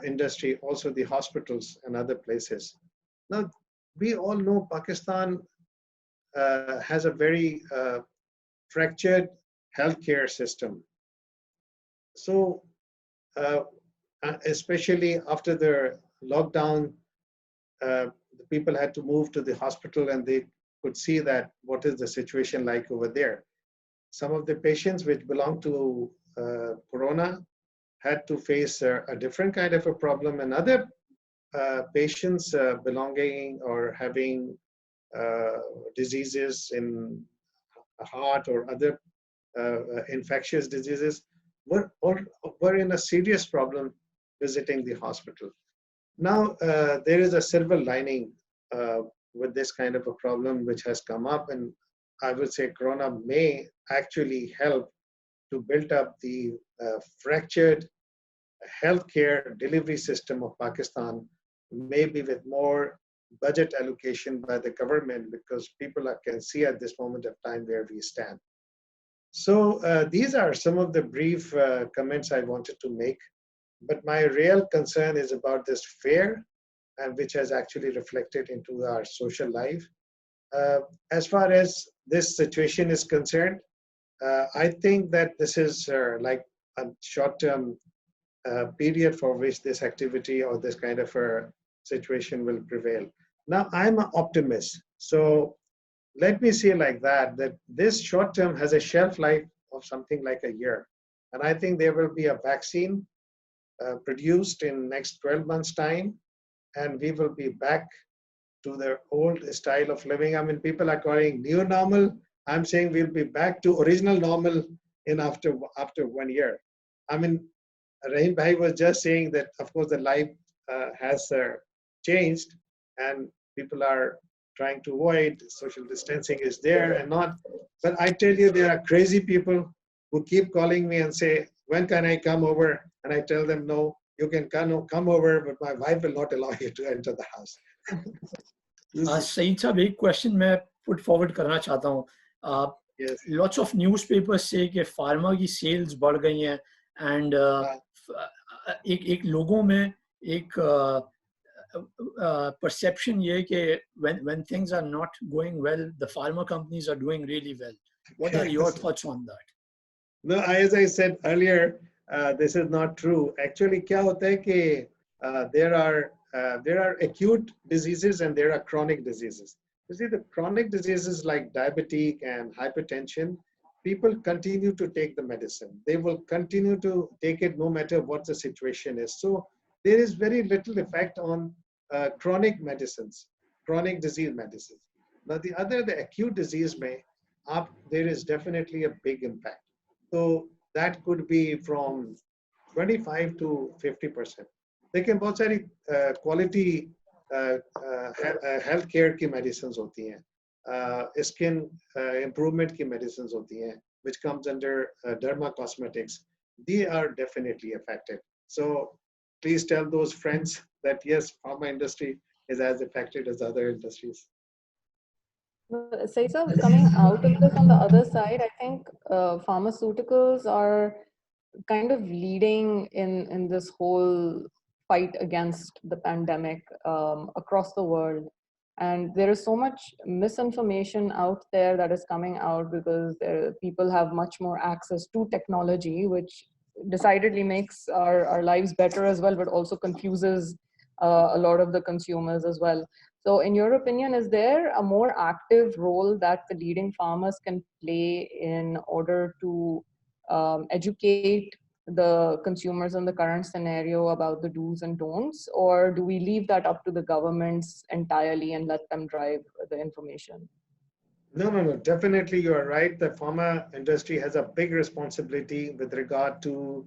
industry, also the hospitals and other places. Now, we all know Pakistan has a very fractured healthcare system. So, especially after the lockdown, the people had to move to the hospital, and they could see that what is the situation like over there. Some of the patients which belong to Corona had to face a different kind of a problem, and other patients belonging or having diseases in heart or other infectious diseases were in a serious problem visiting the hospital. Now, there is a silver lining with this kind of a problem which has come up, and I would say Corona may actually help to build up the fractured healthcare delivery system of Pakistan, maybe with more budget allocation by the government, because people can see at this moment of time where we stand. So these are some of the brief comments I wanted to make, but my real concern is about this fear, and which has actually reflected into our social life. As far as this situation is concerned, I think that this is like a short-term period for which this activity or this kind of a situation will prevail. Now, I'm an optimist. So let me say like that this short-term has a shelf life of something like a year. And I think there will be a vaccine produced in next 12 months' time, and we will be back to the old style of living. I mean, people are calling new normal. I'm saying we'll be back to original normal in after 1 year. I mean, Raheem Bhai was just saying that, of course, the life has changed, and people are trying to avoid. Social distancing is there and not. But I tell you, there are crazy people who keep calling me and say, when can I come over? And I tell them, no, you can come over, but my wife will not allow you to enter the house. Saeed साहब, एक question मैं put forward करना चाहता हूँ. Yes. Lots of newspapers say कि pharma की sales बढ़ गई हैं, and एक लोगों में एक perception ये है कि when things are not going well, the pharma companies are doing really well. What are your thoughts on that? No, as I said earlier, this is not true. Actually, क्या होता है कि there are acute diseases and there are chronic diseases. You see, the chronic diseases like diabetic and hypertension, people continue to take the medicine. They will continue to take it no matter what the situation is. So there is very little effect on chronic medicines, chronic disease medicines. Now the acute disease there is definitely a big impact. So that could be from 25 to 50%. लेकिन बहुत सारी quality healthcare की medicines होती हैं, skin improvement की medicines होती हैं, which comes under derma cosmetics. They are definitely affected. So please tell those friends that yes, pharma industry is as affected as other industries. Saeed, coming out of this on the other side, I think pharmaceuticals are kind of leading in this whole fight against the pandemic across the world. And there is so much misinformation out there that is coming out because people have much more access to technology, which decidedly makes our lives better as well, but also confuses a lot of the consumers as well. So in your opinion, is there a more active role that the leading farmers can play in order to educate the consumers in the current scenario about the do's and don'ts, or do we leave that up to the governments entirely and let them drive the information? No. Definitely, you are right. The pharma industry has a big responsibility with regard to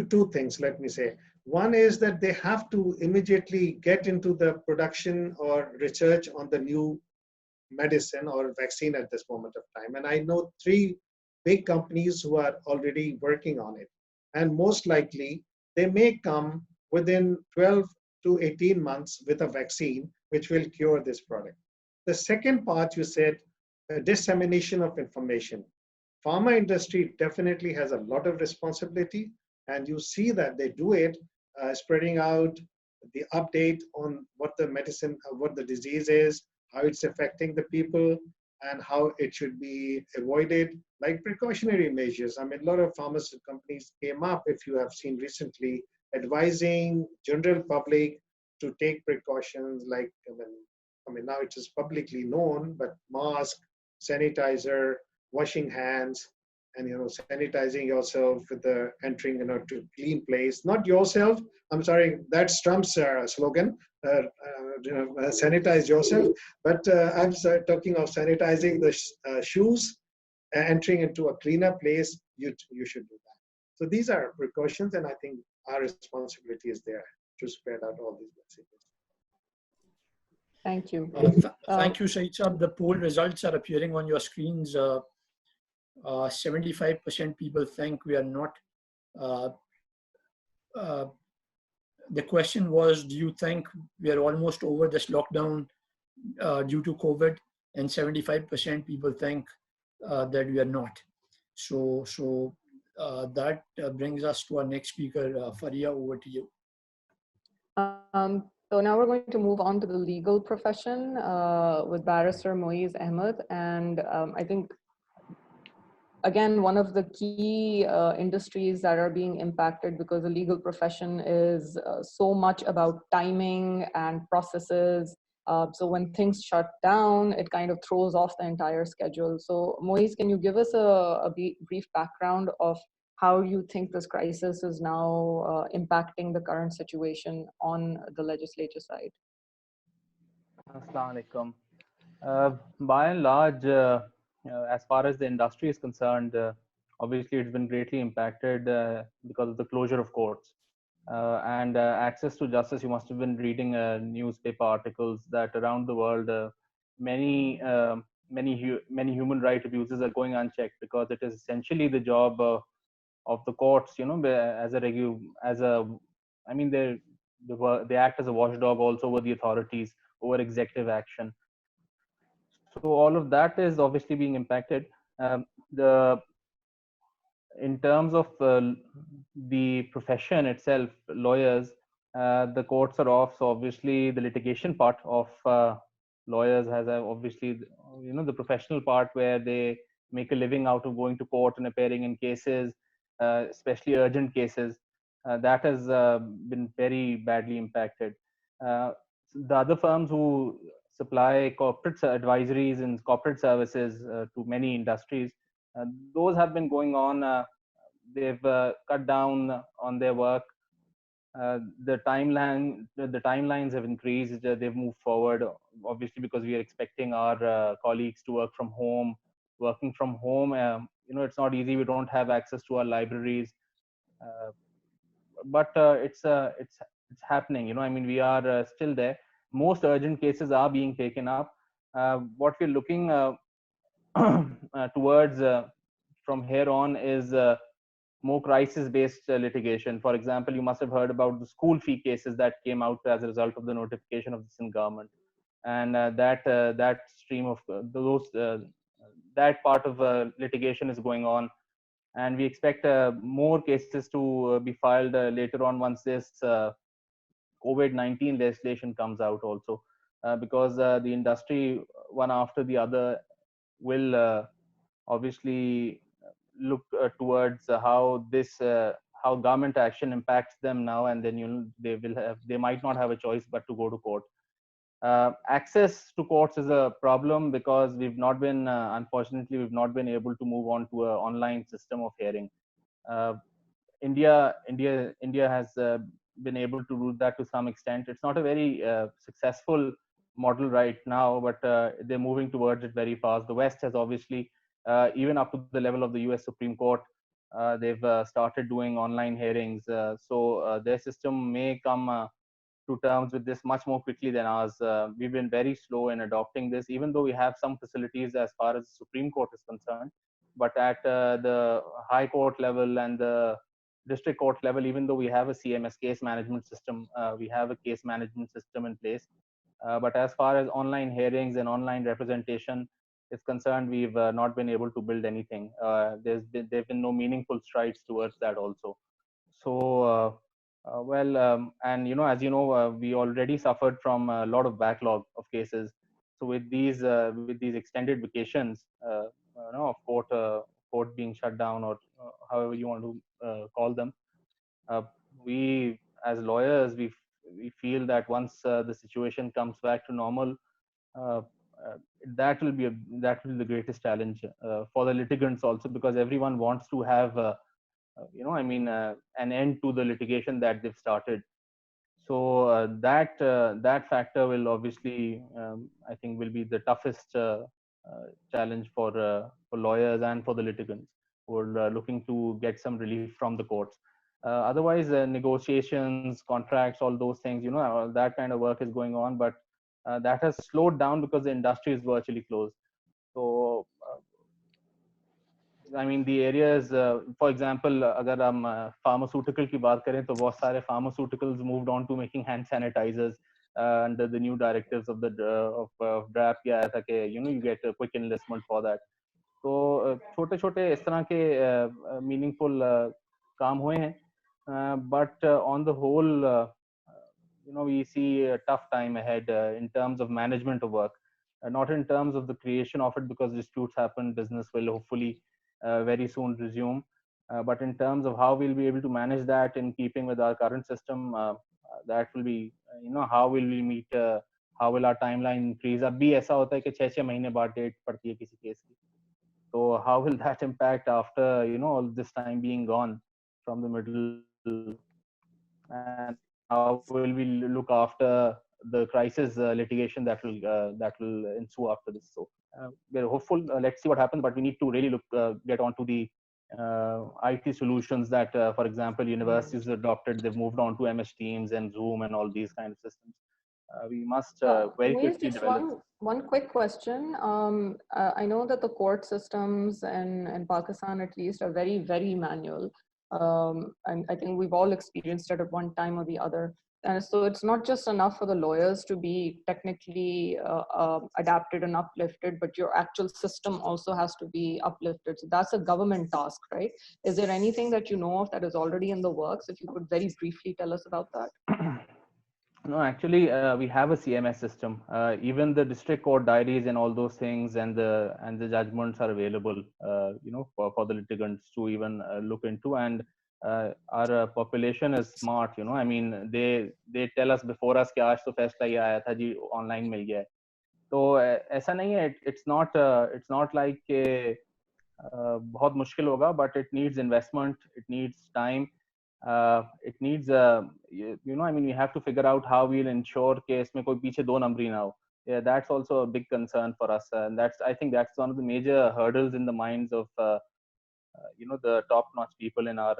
two things. Let me say, one is that they have to immediately get into the production or research on the new medicine or vaccine at this moment of time. And I know 3 big companies who are already working on it. And most likely, they may come within 12 to 18 months with a vaccine which will cure this product. The second part, you said, dissemination of information. Pharma industry definitely has a lot of responsibility, and you see that they do it, spreading out the update on what the medicine, what the disease is, how it's affecting the people, and how it should be avoided, like precautionary measures. I mean, a lot of pharmaceutical companies came up, if you have seen recently, advising general public to take precautions like, I mean, now it is publicly known, but mask, sanitizer, washing hands, and sanitizing yourself with the entering to clean place. Not yourself. I'm sorry, that's Trump's slogan. Sanitize yourself. But I'm talking of sanitizing the shoes, entering into a cleaner place. You should do that. So these are precautions, and I think our responsibility is there to spread out all these messages. Thank you. Thank you, Saeed Saab. The poll results are appearing on your screens. 75% people think we are not. The question was, do you think we are almost over this lockdown due to COVID? And 75% people think that we are not. So that brings us to our next speaker, Fariha, over to you. So now we're going to move on to the legal profession with Barrister Moiz Ahmed. And I think, again, one of the key industries that are being impacted because the legal profession is so much about timing and processes. So when things shut down, it kind of throws off the entire schedule. So Moiz, can you give us a brief background of how you think this crisis is now impacting the current situation on the legislature side? Assalamu alaikum. By and large, as far as the industry is concerned, obviously it's been greatly impacted because of the closure of courts. and access to justice. You must have been reading newspaper articles that around the world many many human right abuses are going unchecked, because it is essentially the job of the courts, as a as a, I mean, they act as a watchdog also over the authorities, over executive action. So all of that is obviously being impacted. The In terms of the profession itself, lawyers, the courts are off, so obviously the litigation part of lawyers has obviously, the professional part where they make a living out of going to court and appearing in cases, especially urgent cases, that has been very badly impacted. Uh, the other firms who supply corporate advisories and corporate services to many industries, uh, those have been going on. They've cut down on their work. The timelines have increased. They've moved forward, obviously, because we are expecting our colleagues to work from home. Working from home, it's not easy. We don't have access to our libraries, uh, but it's happening. I mean, we are still there. Most urgent cases are being taken up. What we're looking towards from here on is more crisis-based litigation. For example, you must have heard about the school fee cases that came out as a result of the notification of the Sindh government, and that stream of that part of litigation is going on, and we expect more cases to be filed later on once this COVID-19 legislation comes out also, because the industry, one after the other, will obviously look towards how government action impacts them now, and then they might not have a choice but to go to court. Access to courts is a problem because unfortunately we've not been able to move on to an online system of hearing. uh, India has been able to do that to some extent. It's not a very successful model right now, but they're moving towards it very fast. The West has obviously, even up to the level of the US Supreme Court, they've started doing online hearings. So their system may come to terms with this much more quickly than ours. We've been very slow in adopting this, even though we have some facilities as far as the Supreme Court is concerned. But at the High Court level and the District Court level, even though we have a CMS, case management system, we have a case management system in place. But as far as online hearings and online representation is concerned, we've not been able to build anything. There've been no meaningful strides towards that also. So, and as you know, we already suffered from a lot of backlog of cases. So with these extended vacations, of court being shut down, or however you want to call them, uh, we as lawyers, we feel that once the situation comes back to normal, uh, that will be the greatest challenge for the litigants also, because everyone wants to have an end to the litigation that they've started. So that factor will obviously, I think, will be the toughest challenge for lawyers and for the litigants who are looking to get some relief from the courts. Otherwise, negotiations, contracts, all those things, that kind of work is going on, but that has slowed down because the industry is virtually closed. So I mean, the areas, for example, अगर हम pharmaceutical की बात करें तो बहुत सारे pharmaceuticals moved on to making hand sanitizers under the new directives of the draft किया आया था कि you get a quick enlistment for that. तो छोटे छोटे इस तरह के meaningful काम हुए हैं, but on the whole, we see a tough time ahead in terms of management of work, not in terms of the creation of it, because disputes happen, business will hopefully very soon resume. But in terms of how we'll be able to manage that in keeping with our current system, that will be, how will we meet, how will our timeline increase? अब भी ऐसा होता है कि 6-6 महीने बाद date पड़ती है किसी केस की. So how will that impact after, all this time being gone from the middle? And how will we look after the crisis litigation that will ensue after this? So we're hopeful. Let's see what happens, but we need to really get onto the IT solutions that, for example, universities have adopted. They've moved on to MS Teams and Zoom and all these kind of systems. We must very Moiz, quickly just develop. one quick question. I know that the court systems in Pakistan, at least, are very, very manual. And I think we've all experienced it at one time or the other. And so it's not just enough for the lawyers to be technically adapted and uplifted, but your actual system also has to be uplifted. So that's a government task, right? Is there anything that you know of that is already in the works? If you could very briefly tell us about that. No, actually, we have a CMS system. Even the district court diaries and all those things, and the judgments are available, for the litigants to even look into. And our population is smart. I mean, they tell us before us कि आज तो फैसला ये आया था जी, online मिल गया है. तो ऐसा नहीं है. It's not like कि बहुत मुश्किल होगा, but it needs investment, it needs time. It needs I mean, we have to figure out how we'll ensure कि इसमें कोई पीछे दो नंबरी ना हो. Yeah, that's also a big concern for us, and I think that's one of the major hurdles in the minds of the top-notch people in our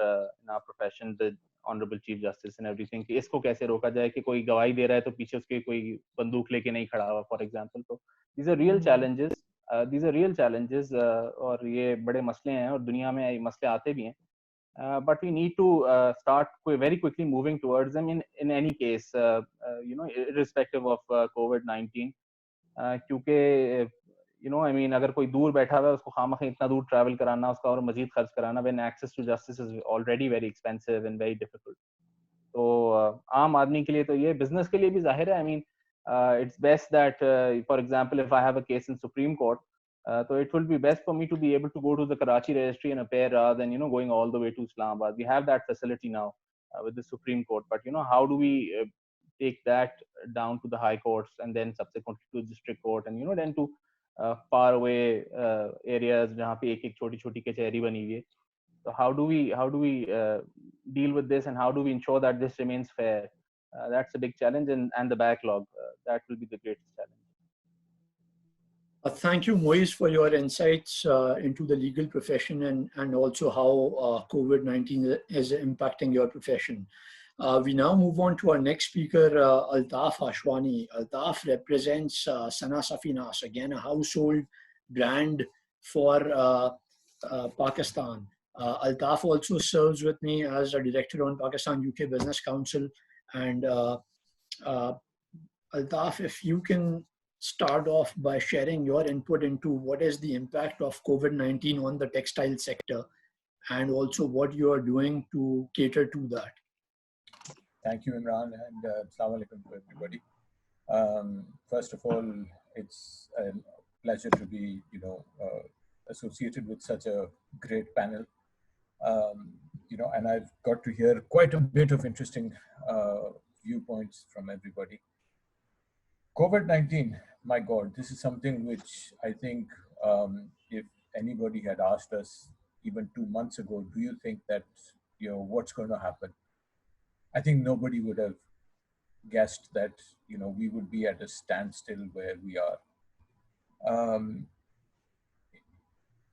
profession, the honorable chief justice and everything, कि इसको कैसे रोका जाए कि कोई गवाही दे रहा है तो पीछे उसके कोई बंदूक लेके नहीं खड़ा हुआ, for example. So these are real challenges. और ये बड़े मसले हैं और दुनिया में ये मसले आते भी हैं. But we need to start very quickly moving towards them in any case, irrespective of COVID-19. क्योंकि I mean, अगर कोई दूर बैठा हुआ है उसको खामखा इतना दूर ट्रैवल कराना, उसका और मजीद खर्च कराना, when access to justice is already very expensive and very difficult. तो आम आदमी के लिए तो ये, business के लिए भी जाहिर है. I mean, it's best that, for example, if I have a case in Supreme Court, so it will be best for me to be able to go to the Karachi registry and appear rather than going all the way to Islamabad. We have that facility now with the Supreme Court, but how do we take that down to the high courts and then subsequently to the district court and then to far away areas जहाँ पे एक छोटी-छोटी कचहरी बनी हुई है. So how do we deal with this, and how do we ensure that this remains fair? That's a big challenge, and the backlog, that will be the greatest challenge. Thank you, Moiz, for your insights into the legal profession and also how COVID-19 is impacting your profession. We now move on to our next speaker, Altaf Hashwani. Altaf represents Sana Safinaz, again a household brand for Pakistan. Altaf also serves with me as a director on Pakistan-UK Business Council. And Altaf, if you can start off by sharing your input into what is the impact of COVID-19 on the textile sector and also what you are doing to cater to that. Thank you, Imran, and Assalamu alaikum to everybody. First of all, it's a pleasure to be, associated with such a great panel. And I've got to hear quite a bit of interesting viewpoints from everybody. COVID-19, my God, this is something which I think if anybody had asked us even 2 months ago, do you think that, what's going to happen? I think nobody would have guessed that, we would be at a standstill where we are.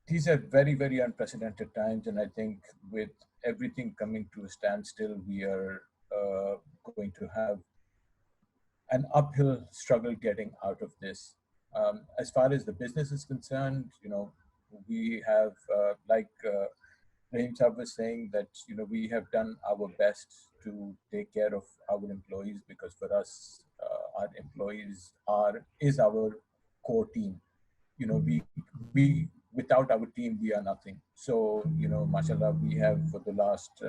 These are very, very unprecedented times. And I think with everything coming to a standstill, we are going to have an uphill struggle getting out of this. As far as the business is concerned, we have, like Raheem Sahab was saying, that we have done our best to take care of our employees, because for us, our employees is our core team. We without our team, we are nothing. So, mashallah, we have for the last,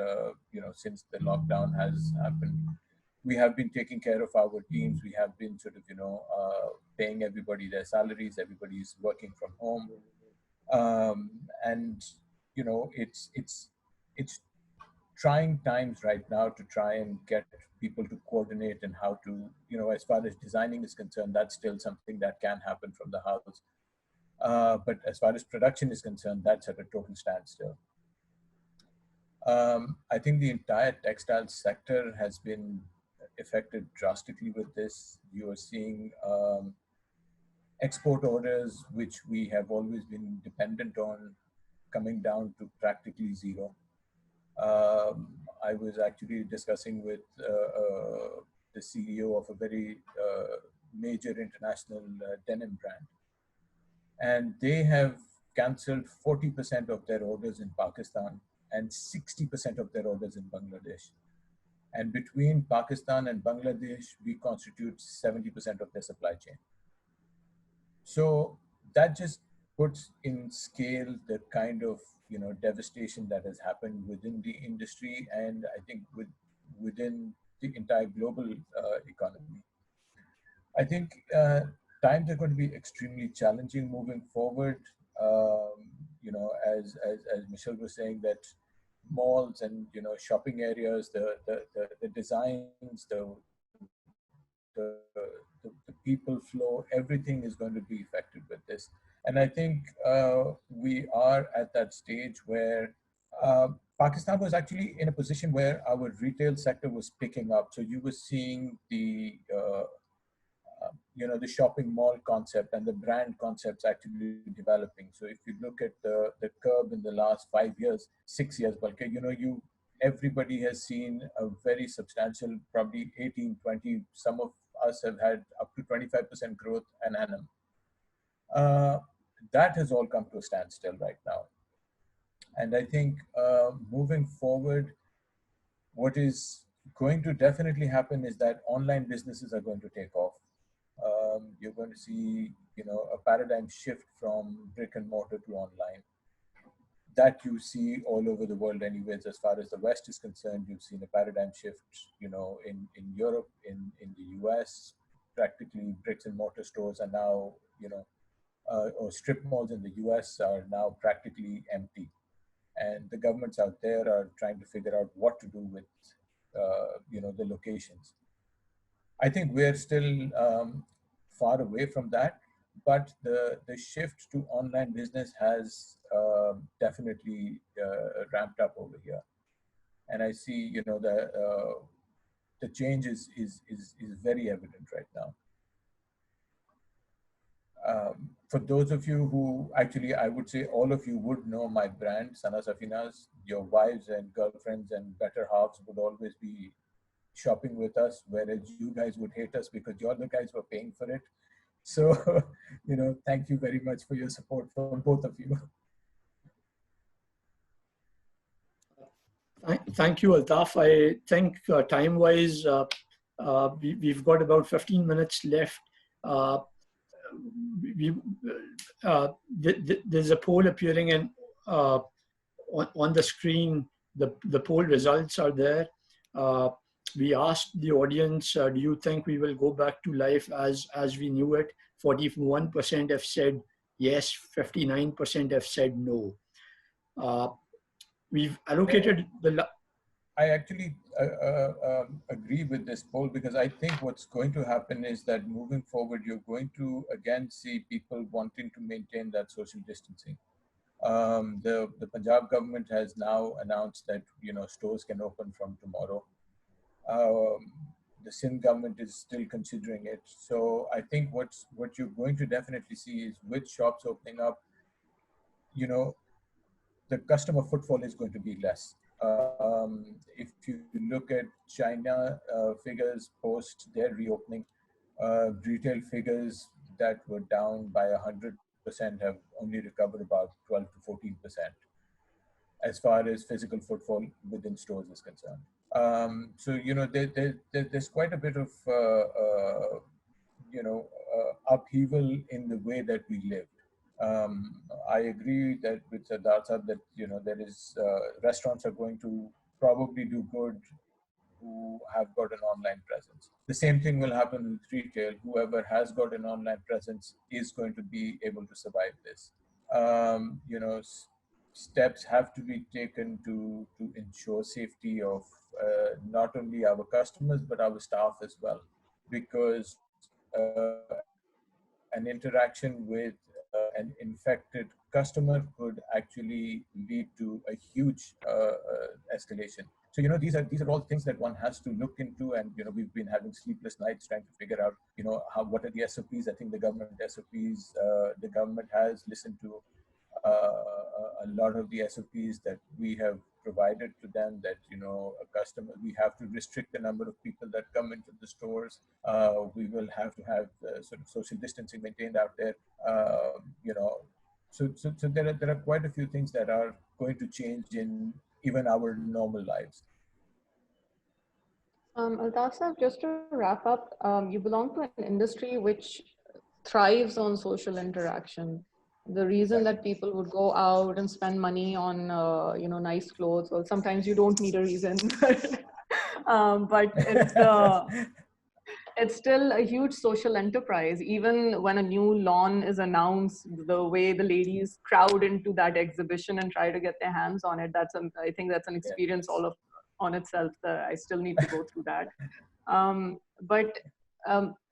since the lockdown has happened, we have been taking care of our teams. We have been sort of, paying everybody their salaries. Everybody is working from home. And, it's trying times right now to try and get people to coordinate and how to, as far as designing is concerned, that's still something that can happen from the house. But as far as production is concerned, that's at a total standstill. I think the entire textile sector has been affected drastically with this. You are seeing export orders, which we have always been dependent on, coming down to practically zero. I was actually discussing with the CEO of a very major international denim brand, and they have cancelled 40% of their orders in Pakistan and 60% of their orders in Bangladesh. And between Pakistan and Bangladesh, we constitute 70% of their supply chain. So that just puts in scale the kind of devastation that has happened within the industry, and I think within the entire global economy. I think times are going to be extremely challenging moving forward. As Michelle was saying, that malls and shopping areas, the designs, the people flow, everything is going to be affected with this. And I think we are at that stage where Pakistan was actually in a position where our retail sector was picking up. So you were seeing the the shopping mall concept and the brand concepts actually developing. So if you look at the curve in the last 5 years, 6 years, everybody has seen a very substantial, probably 18, 20, some of us have had up to 25% growth an annum. That has all come to a standstill right now. And I think moving forward, what is going to definitely happen is that online businesses are going to take off. You're going to see, a paradigm shift from brick and mortar to online. That you see all over the world anyways. As far as the West is concerned, you've seen a paradigm shift, in Europe, in the US, practically bricks and mortar stores are now, or strip malls in the US are now practically empty. And the governments out there are trying to figure out what to do with, the locations. I think we're still far away from that, but the shift to online business has definitely ramped up over here. And I see, the change is very evident right now. For those of you who actually, I would say all of you would know my brand, Sana Safinaz. Your wives and girlfriends and better halves would always be shopping with us, whereas you guys would hate us because you're the guys who are paying for it. So, thank you very much for your support from both of you. Thank you, Altaf. I think time-wise, we've got about 15 minutes left. There's a poll appearing in, on the screen. The poll results are there. We asked the audience, do you think we will go back to life as we knew it? 41% have said yes, 59% have said no. We've allocated I actually agree with this poll, because I think what's going to happen is that moving forward, you're going to again see people wanting to maintain that social distancing. The Punjab government has now announced that stores can open from tomorrow. The Sindh government is still considering it. So I think what you're going to definitely see is with shops opening up, the customer footfall is going to be less. If you look at China figures post their reopening, retail figures that were down by 100% have only recovered about 12 to 14% as far as physical footfall within stores is concerned. So, there's quite a bit of, upheaval in the way that we live. I agree that with Sardar that, there is, restaurants are going to probably do good who have got an online presence. The same thing will happen with retail. Whoever has got an online presence is going to be able to survive this. Steps have to be taken to ensure safety of not only our customers, but our staff as well, because an interaction with an infected customer could actually lead to a huge escalation. So, these are all things that one has to look into, and, we've been having sleepless nights trying to figure out, what are the SOPs. I think the government SOPs, the government has listened to. a lot of the SOPs that we have provided to them, that, you know, a customer, we have to restrict the number of people that come into the stores. We will have to have sort of social distancing maintained out there. You know, so there are quite a few things that are going to change in even our normal lives. Altaf sir, just to wrap up, you belong to an industry which thrives on social interaction. The reason that people would go out and spend money on, you know, nice clothes, well, sometimes you don't need a reason, but it's still a huge social enterprise. Even when a new lawn is announced, the way the ladies crowd into that exhibition and try to get their hands on it, I think that's an experience all of on itself. I still need to go through that. But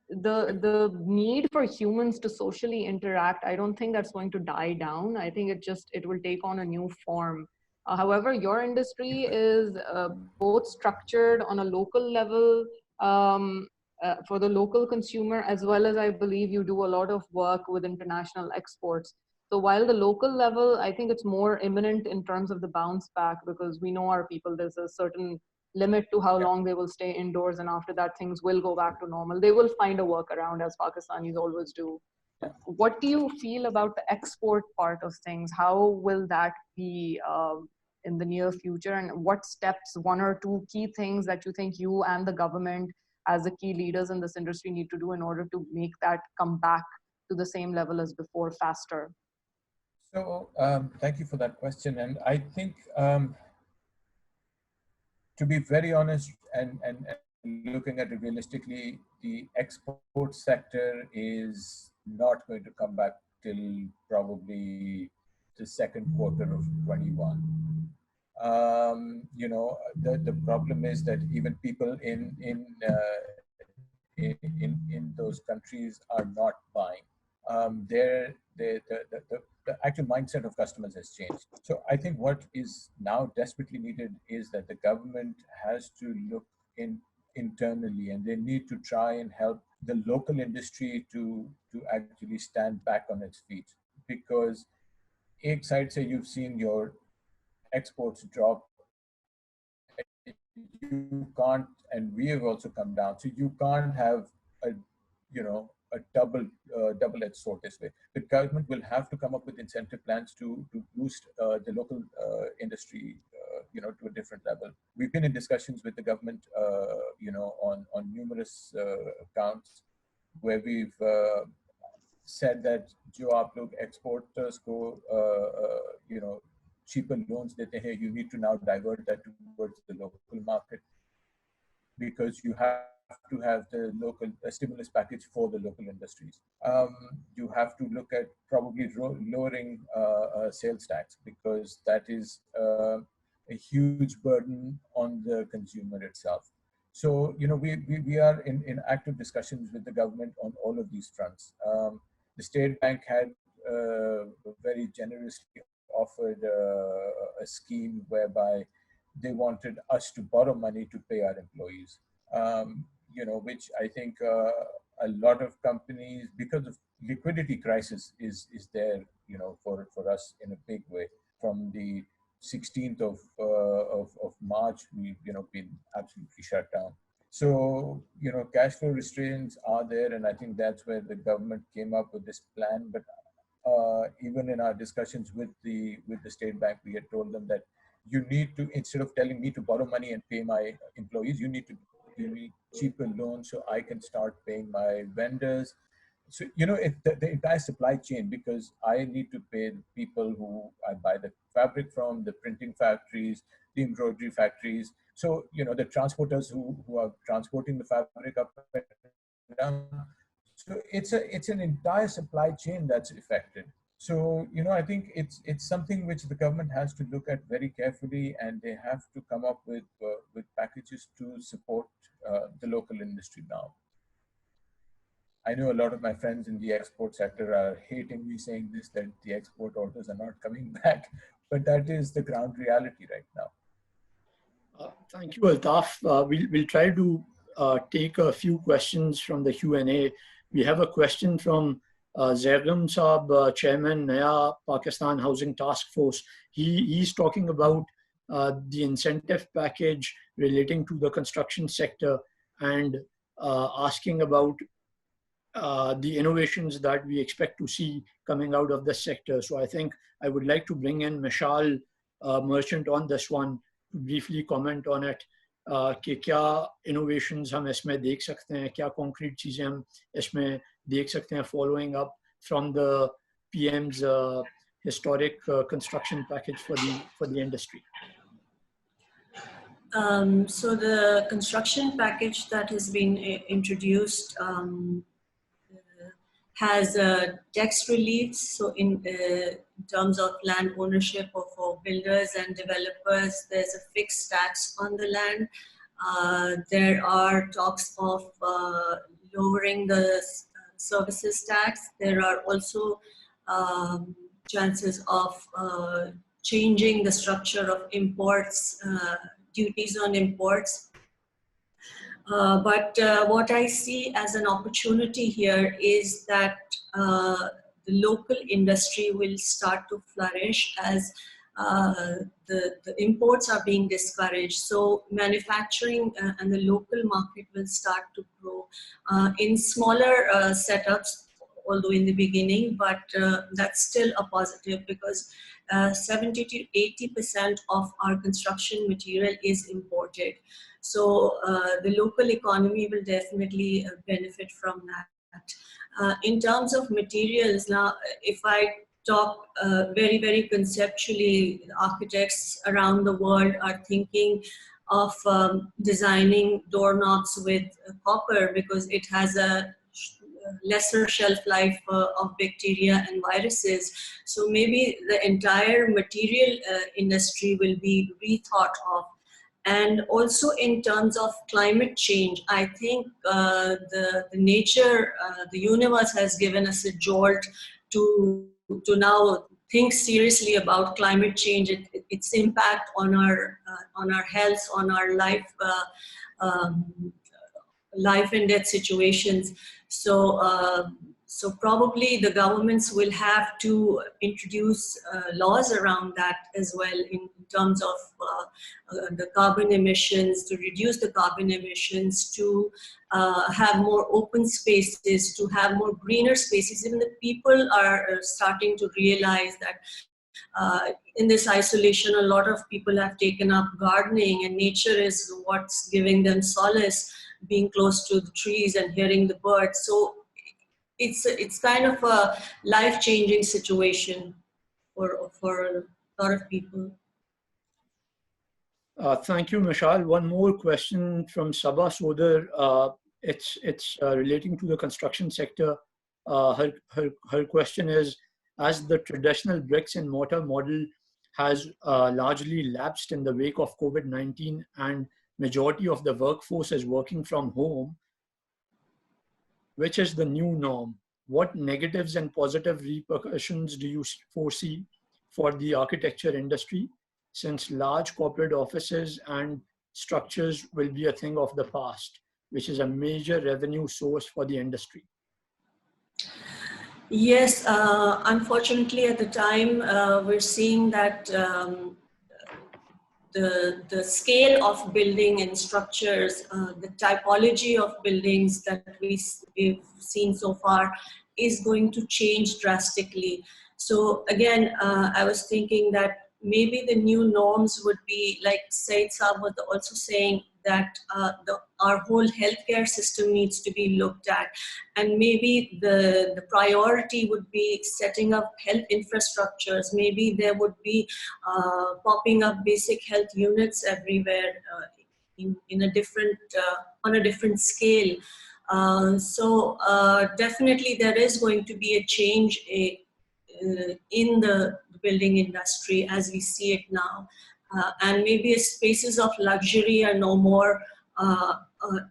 the need for humans to socially interact, I don't think that's going to die down. I think it will take on a new form. However, your industry is both structured on a local level, for the local consumer, as well as I believe you do a lot of work with international exports. So while the local level, I think it's more imminent in terms of the bounce back, because we know our people, there's a certain limit to how long they will stay indoors, and after that things will go back to normal. They will find a workaround, as Pakistanis always do. What do you feel about the export part of things? How will that be in the near future, and what steps, one or two key things that you think you and the government as the key leaders in this industry need to do in order to make that come back to the same level as before, faster? So thank you for that question. And I think, to be very honest and looking at it realistically, the export sector is not going to come back till probably the second quarter of 21. You know, the problem is that even people in those countries are not buying. The actual mindset of customers has changed. So I think what is now desperately needed is that the government has to look internally, and they need to try and help the local industry to actually stand back on its feet. Because एक side say you've seen your exports drop, you can't, and we have also come down. So you can't have a, you know, a double-edged sword this way. The government will have to come up with incentive plans to boost the local industry, you know, to a different level. We've been in discussions with the government, you know, on numerous accounts where we've said that जो आप लोग exporters को you know, cheaper loans देते हैं, you need to now divert that towards the local market, because you have to have the local stimulus package for the local industries. You have to look at probably lowering sales tax, because that is a huge burden on the consumer itself. So, you know, we are in active discussions with the government on all of these fronts. The State Bank had very generously offered a scheme whereby they wanted us to borrow money to pay our employees. You know, which I think a lot of companies, because of liquidity crisis is there, you know, for us in a big way. From the 16th of March, we've, you know, been absolutely shut down. So, you know, cash flow restraints are there, and I think that's where the government came up with this plan. But even in our discussions with the State Bank, we had told them that you need to, instead of telling me to borrow money and pay my employees, you need to give me cheaper loans so I can start paying my vendors. So, you know, the entire supply chain, because I need to pay the people who I buy the fabric from, the printing factories, the embroidery factories. So, you know, the transporters who are transporting the fabric up and down. So it's an entire supply chain that's affected. So, you know, I think it's something which the government has to look at very carefully, and they have to come up with packages to support the local industry now. I know a lot of my friends in the export sector are hating me saying this, that the export orders are not coming back, but that is the ground reality right now. Thank you, Altaf. We'll try to take a few questions from the Q&A. We have a question from Zagham Saab, Chairman, Naya Pakistan Housing Task Force, he's talking about the incentive package relating to the construction sector and asking about the innovations that we expect to see coming out of this sector. So I think I would like to bring in Mishal Merchant on this one to briefly comment on it. कि क्या innovations हम इसमें देख सकते हैं, क्या concrete चीजें हम इसमें देख सकते हैं following up from the PM's historic construction package for the industry. So the construction package that has been introduced has tax reliefs. So in terms of land ownership for builders and developers, there's a fixed tax on the land. There are talks of lowering the services tax. There are also chances of changing the structure of imports, duties on imports. But what I see as an opportunity here is that the local industry will start to flourish as the imports are being discouraged. So manufacturing and the local market will start to grow in smaller setups, although in the beginning, but that's still a positive because 70 to 80% of our construction material is imported. So the local economy will definitely benefit from that. In terms of materials, now if I talk very, very conceptually, architects around the world are thinking of designing doorknobs with copper because it has a lesser shelf life of bacteria and viruses. So maybe the entire material industry will be rethought of. And also in terms of climate change, I think the nature, the universe has given us a jolt to now think seriously about climate change, its impact on our health, on our life, life and death situations. So, so probably the governments will have to introduce laws around that as well in terms of the carbon emissions, to reduce the carbon emissions, to have more open spaces, to have more greener spaces. Even the people are starting to realize that in this isolation, a lot of people have taken up gardening, and nature is what's giving them solace, being close to the trees and hearing the birds. So it's kind of a life-changing situation for a lot of people. Thank you, Mishal. One more question from Sabah Sodar. It's relating to the construction sector. Her question is, as the traditional bricks and mortar model has largely lapsed in the wake of COVID-19 and majority of the workforce is working from home, which is the new norm? What negatives and positive repercussions do you foresee for the architecture industry, since large corporate offices and structures will be a thing of the past, which is a major revenue source for the industry? Yes, unfortunately at the time, we're seeing that the scale of building and structures, the typology of buildings that we've seen so far is going to change drastically. So again, I was thinking that maybe the new norms would be, like Saeed Saab was also saying, that our whole healthcare system needs to be looked at. And maybe the priority would be setting up health infrastructures. Maybe there would be popping up basic health units everywhere in a different, on a different scale. So definitely there is going to be a change in the building industry as we see it now. And maybe spaces of luxury are no more a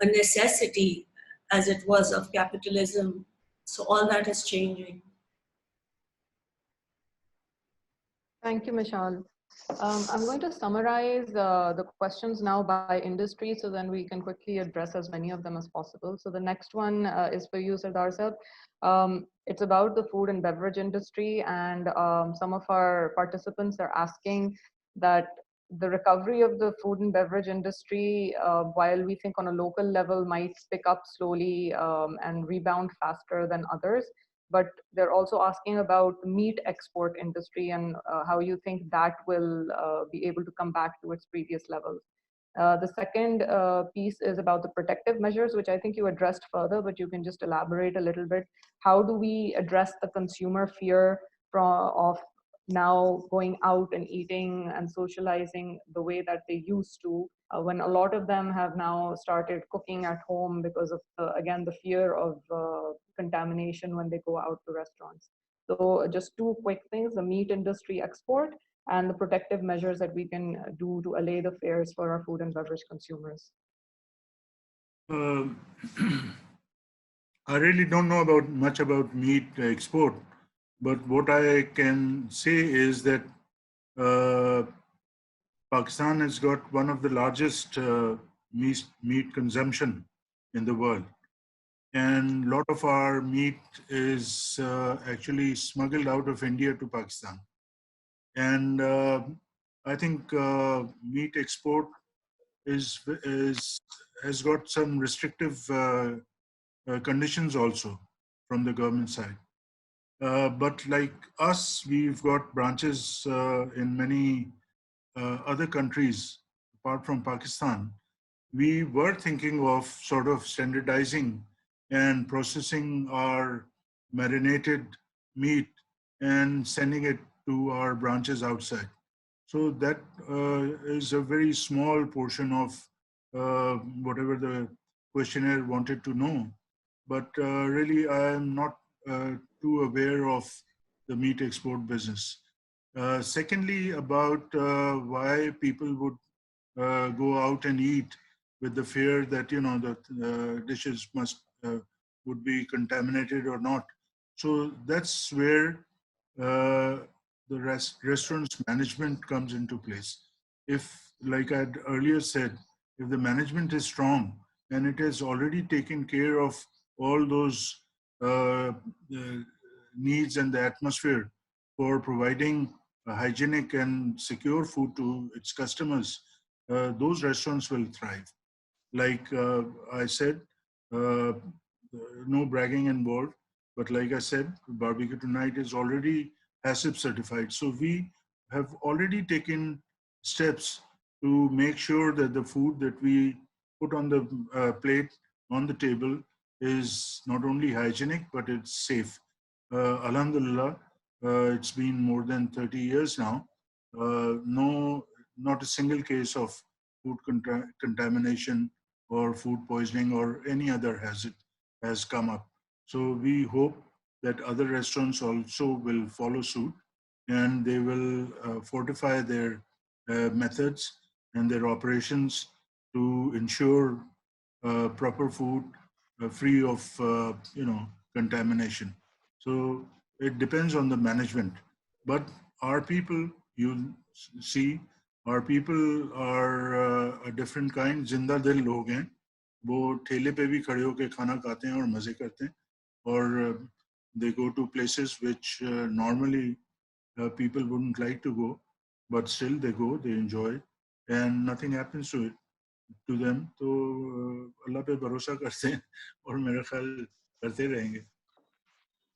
necessity as it was of capitalism. So all that is changing. Thank you, Mishal. I'm going to summarize the questions now by industry, so then we can quickly address as many of them as possible. So the next one is for you, Sardar Sahab. It's about the food and beverage industry, and some of our participants are asking that the recovery of the food and beverage industry, while we think on a local level might pick up slowly and rebound faster than others, but they're also asking about the meat export industry and how you think that will be able to come back to its previous levels. The second piece is about the protective measures, which I think you addressed further, but you can just elaborate a little bit. How do we address the consumer fear of now going out and eating and socializing the way that they used to, when a lot of them have now started cooking at home because of, again, the fear of contamination when they go out to restaurants. So just two quick things: the meat industry export and the protective measures that we can do to allay the fears for our food and beverage consumers. I really don't know much about meat export, but what I can say is that Pakistan has got one of the largest meat consumption in the world. And a lot of our meat is actually smuggled out of India to Pakistan. And I think meat export has got some restrictive conditions also from the government side. But like us, we've got branches in many other countries apart from Pakistan. We were thinking of sort of standardizing and processing our marinated meat and sending it to our branches outside. So that is a very small portion of whatever the questionnaire wanted to know. But really, I am not too aware of the meat export business. Secondly, about why people would go out and eat with the fear that the dishes would be contaminated or not. So that's where the restaurant's management comes into place. If, like I'd earlier said, if the management is strong and it has already taken care of all those needs and the atmosphere for providing hygienic and secure food to its customers, those restaurants will thrive. Like I said, no bragging involved, but like I said, Bar.B.Q tonight is already HACCP certified. So we have already taken steps to make sure that the food that we put on the plate, on the table, is not only hygienic, but it's safe. Alhamdulillah, it's been more than 30 years now. Not a single case of food contamination or food poisoning or any other hazard has come up. So we hope that other restaurants also will follow suit, and they will fortify their methods and their operations to ensure proper food free of contamination. So it depends on the management. But our people, you see, our people are a different kind. जिंदा दिल लोग हैं. वो ठेले पे भी खड़े होके खाना खाते हैं और मजे करते हैं. और they go to places which normally people wouldn't like to go, but still they go, they enjoy, and nothing happens to them. तो अल्लाह पे भरोसा करते हैं और मेरा ख्याल करते रहेंगे.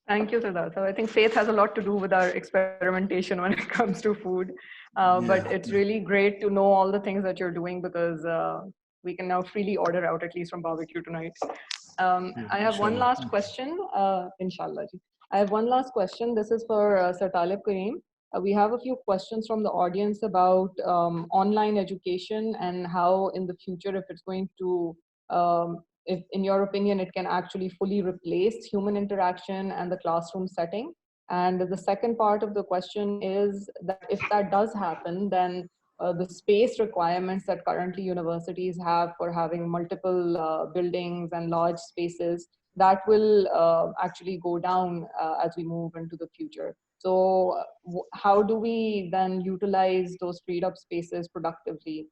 Thank you, Sardar. So I think faith has a lot to do with our experimentation when it comes to food. But it's really great to know all the things that you're doing, because we can now freely order out, at least from Bar.B.Q tonight. I have one last question, inshallah. I have one last question. This is for Sir Talib Karim. We have a few questions from the audience about online education and how in the future, if it's going to if, in your opinion, it can actually fully replace human interaction and the classroom setting. And the second part of the question is that if that does happen, then the space requirements that currently universities have for having multiple buildings and large spaces, that will actually go down as we move into the future. So how do we then utilize those freed up spaces productively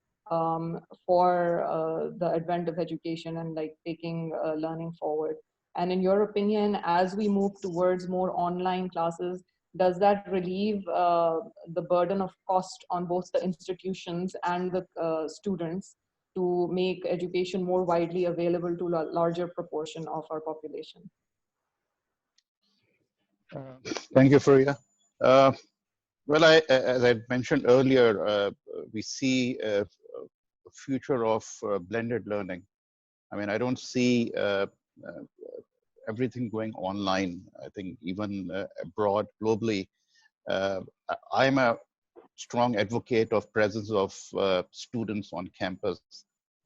for the advent of education and like taking learning forward? And in your opinion, as we move towards more online classes, does that relieve the burden of cost on both the institutions and the students to make education more widely available to a larger proportion of our population? Thank you, Fariha. Well, as I mentioned earlier, we see a future of blended learning. I mean, I don't see everything going online. I think even abroad, globally, I'm a strong advocate of presence of students on campus,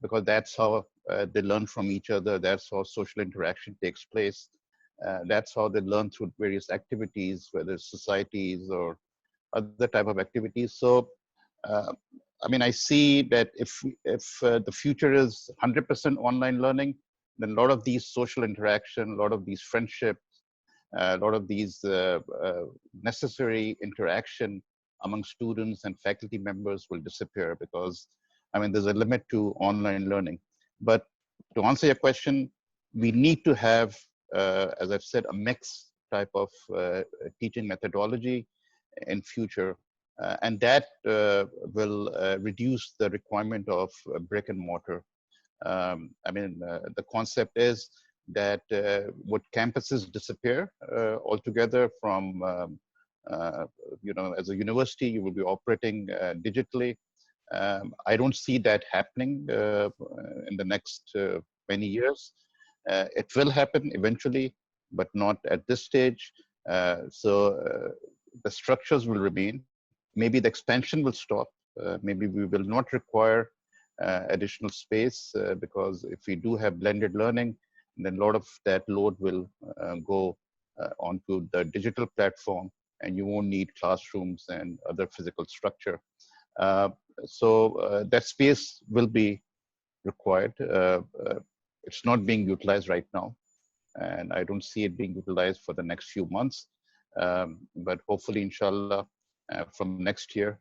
because that's how they learn from each other. That's how social interaction takes place. That's how they learn through various activities, whether it's societies or other type of activities. So, I mean, I see that if the future is 100% online learning, then a lot of these social interaction, a lot of these friendships, a lot of these necessary interaction among students and faculty members will disappear, because, I mean, there's a limit to online learning. But to answer your question, we need to have, as I've said, a mix type of teaching methodology in future. And that will reduce the requirement of brick and mortar. I mean, the concept is that would campuses disappear altogether from, you know, as a university, you will be operating digitally. I don't see that happening in the next many years. It will happen eventually, but not at this stage. The structures will remain. Maybe the expansion will stop. Maybe we will not require additional space because if we do have blended learning, then a lot of that load will go onto the digital platform, and you won't need classrooms and other physical structure. That space will be required. It's not being utilized right now, and I don't see it being utilized for the next few months. But hopefully, inshallah, from next year,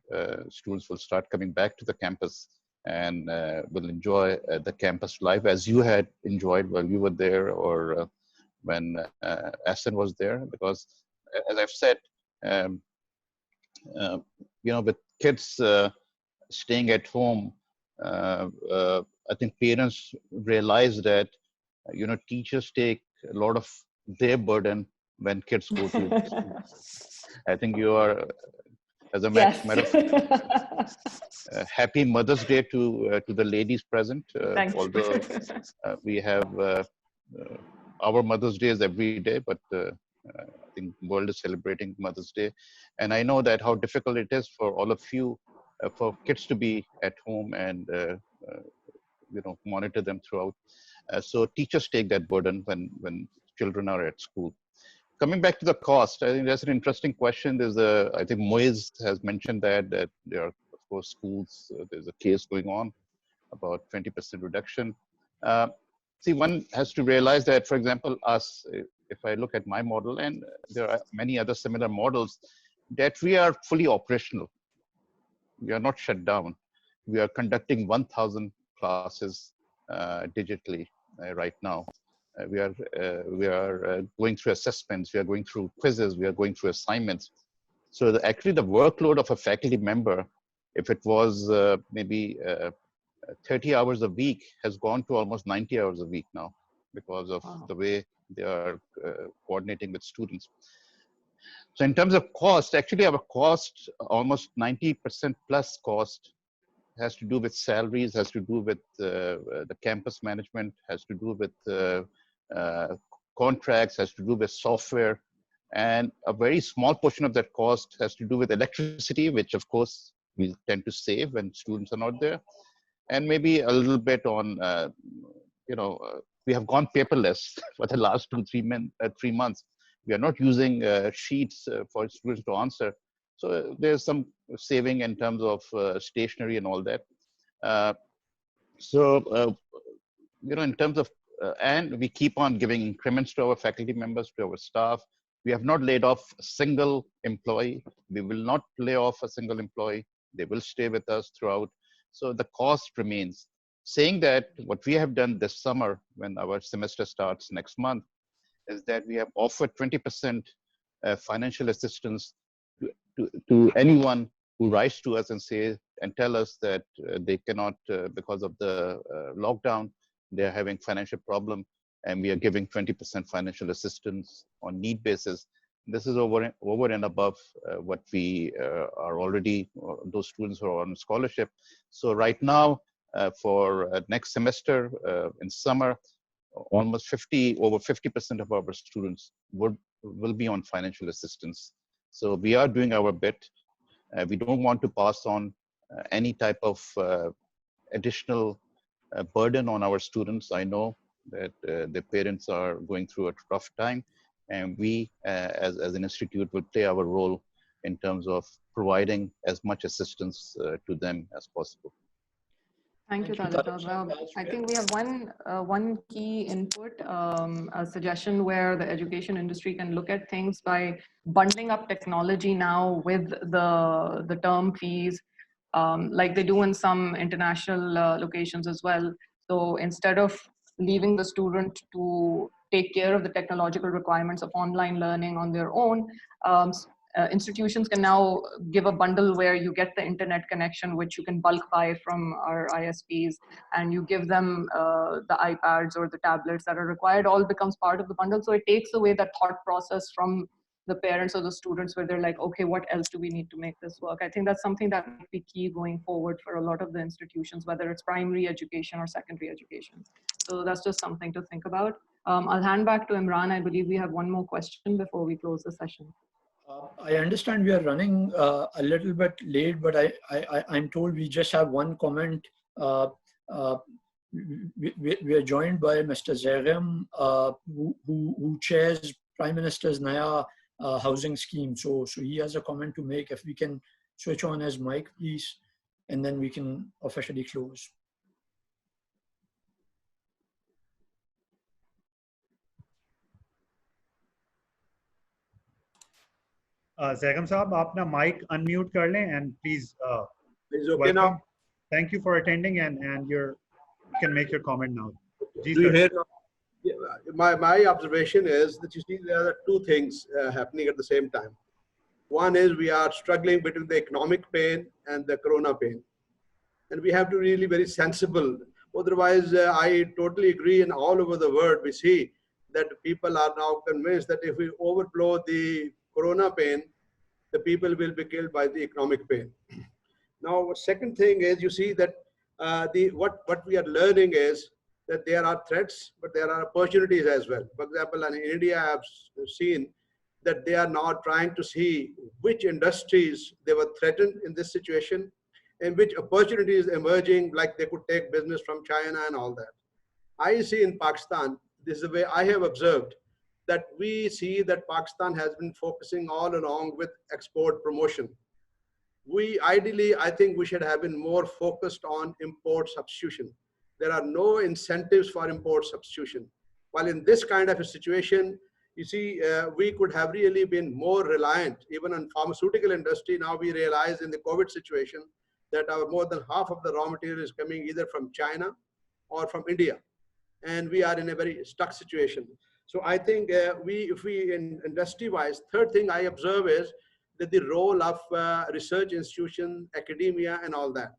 students will start coming back to the campus and will enjoy the campus life as you had enjoyed while you were there, or when Ahsan was there. Because, as I've said, you know, with kids staying at home, I think parents realize that, you know, teachers take a lot of their burden when kids go to school. I think you are, as a matter of fact, happy Mother's Day to the ladies present. Although we have our Mother's Day is every day, but I think the world is celebrating Mother's Day, and I know that how difficult it is for all of you, for kids to be at home and you know, monitor them throughout. So teachers take that burden when children are at school. Coming back to the cost, I think that's an interesting question. There's I think Moiz has mentioned that there are, of course, schools, there's a case going on about 20% reduction. See, one has to realize that, for example, us, if I look at my model, and there are many other similar models, that we are fully operational. We are not shut down. We are conducting 1,000 classes digitally right now. We are going through assessments, we are going through quizzes, we are going through assignments. So actually the workload of a faculty member, if it was maybe 30 hours a week, has gone to almost 90 hours a week now, because of the way they are coordinating with students. So in terms of cost, actually our cost, almost 90% plus cost, has to do with salaries, has to do with the campus management, has to do with contracts, has to do with software, and a very small portion of that cost has to do with electricity, which of course we tend to save when students are not there, and maybe a little bit on, you know, we have gone paperless for the last 3 months. We are not using sheets for students to answer. So there's some saving in terms of stationery and all that. You know, in terms of, and we keep on giving increments to our faculty members, to our staff. We have not laid off a single employee. We will not lay off a single employee. They will stay with us throughout. So the cost remains. Saying that, what we have done this summer when our semester starts next month is that we have offered 20% financial assistance to anyone who writes to us and say and tell us that they cannot, because of the lockdown, they're having financial problem, and we are giving 20% financial assistance on need basis. This is over and above what we are already, those students who are on scholarship. So right now, for next semester in summer, almost over 50% of our students will be on financial assistance. So we are doing our bit. We don't want to pass on any type of additional burden on our students. I know that their parents are going through a rough time, and we as an institute will play our role in terms of providing as much assistance to them as possible. Thank you, Talib. I think we have one key input, a suggestion where the education industry can look at things by bundling up technology now with the term fees, like they do in some international locations as well. So instead of leaving the student to take care of the technological requirements of online learning on their own, institutions can now give a bundle where you get the internet connection, which you can bulk buy from our ISPs, and you give them the iPads or the tablets that are required. All becomes part of the bundle. So it takes away that thought process from the parents or the students where they're like, okay, what else do we need to make this work? I think that's something that might be key going forward for a lot of the institutions, whether it's primary education or secondary education. So that's just something to think about. I'll hand back to Imran. I believe we have one more question before we close the session. I understand we are running a little bit late, but I'm told we just have one comment. We are joined by Mr. Zagham, who chairs Prime Minister's Naya housing scheme. So he has a comment to make. If we can switch on his mic, please, and then we can officially close. Zagham Saab, apna mic unmute kar lein, and please. Is it okay now? Thank you for attending, and you can make your comment now. Do you hear now? Yeah, my observation is that you see there are two things happening at the same time. One is we are struggling between the economic pain and the corona pain, and we have to really be very sensible. Otherwise, I totally agree. And all over the world, we see that people are now convinced that if we overblow the corona pain, the people will be killed by the economic pain. Now, second thing is you see that what we are learning is that there are threats, but there are opportunities as well. For example, in India, I have seen that they are now trying to see which industries they were threatened in this situation and which opportunities emerging, like they could take business from China and all that. I see in Pakistan, this is the way I have observed, that we see that Pakistan has been focusing all along with export promotion. Ideally, I think we should have been more focused on import substitution. There are no incentives for import substitution. While in this kind of a situation, you see, we could have really been more reliant, even on pharmaceutical industry. Now we realize in the COVID situation that more than half of the raw material is coming either from China or from India. And we are in a very stuck situation. So I think if we in industry-wise, third thing I observe is that the role of research institutions, academia, and all that.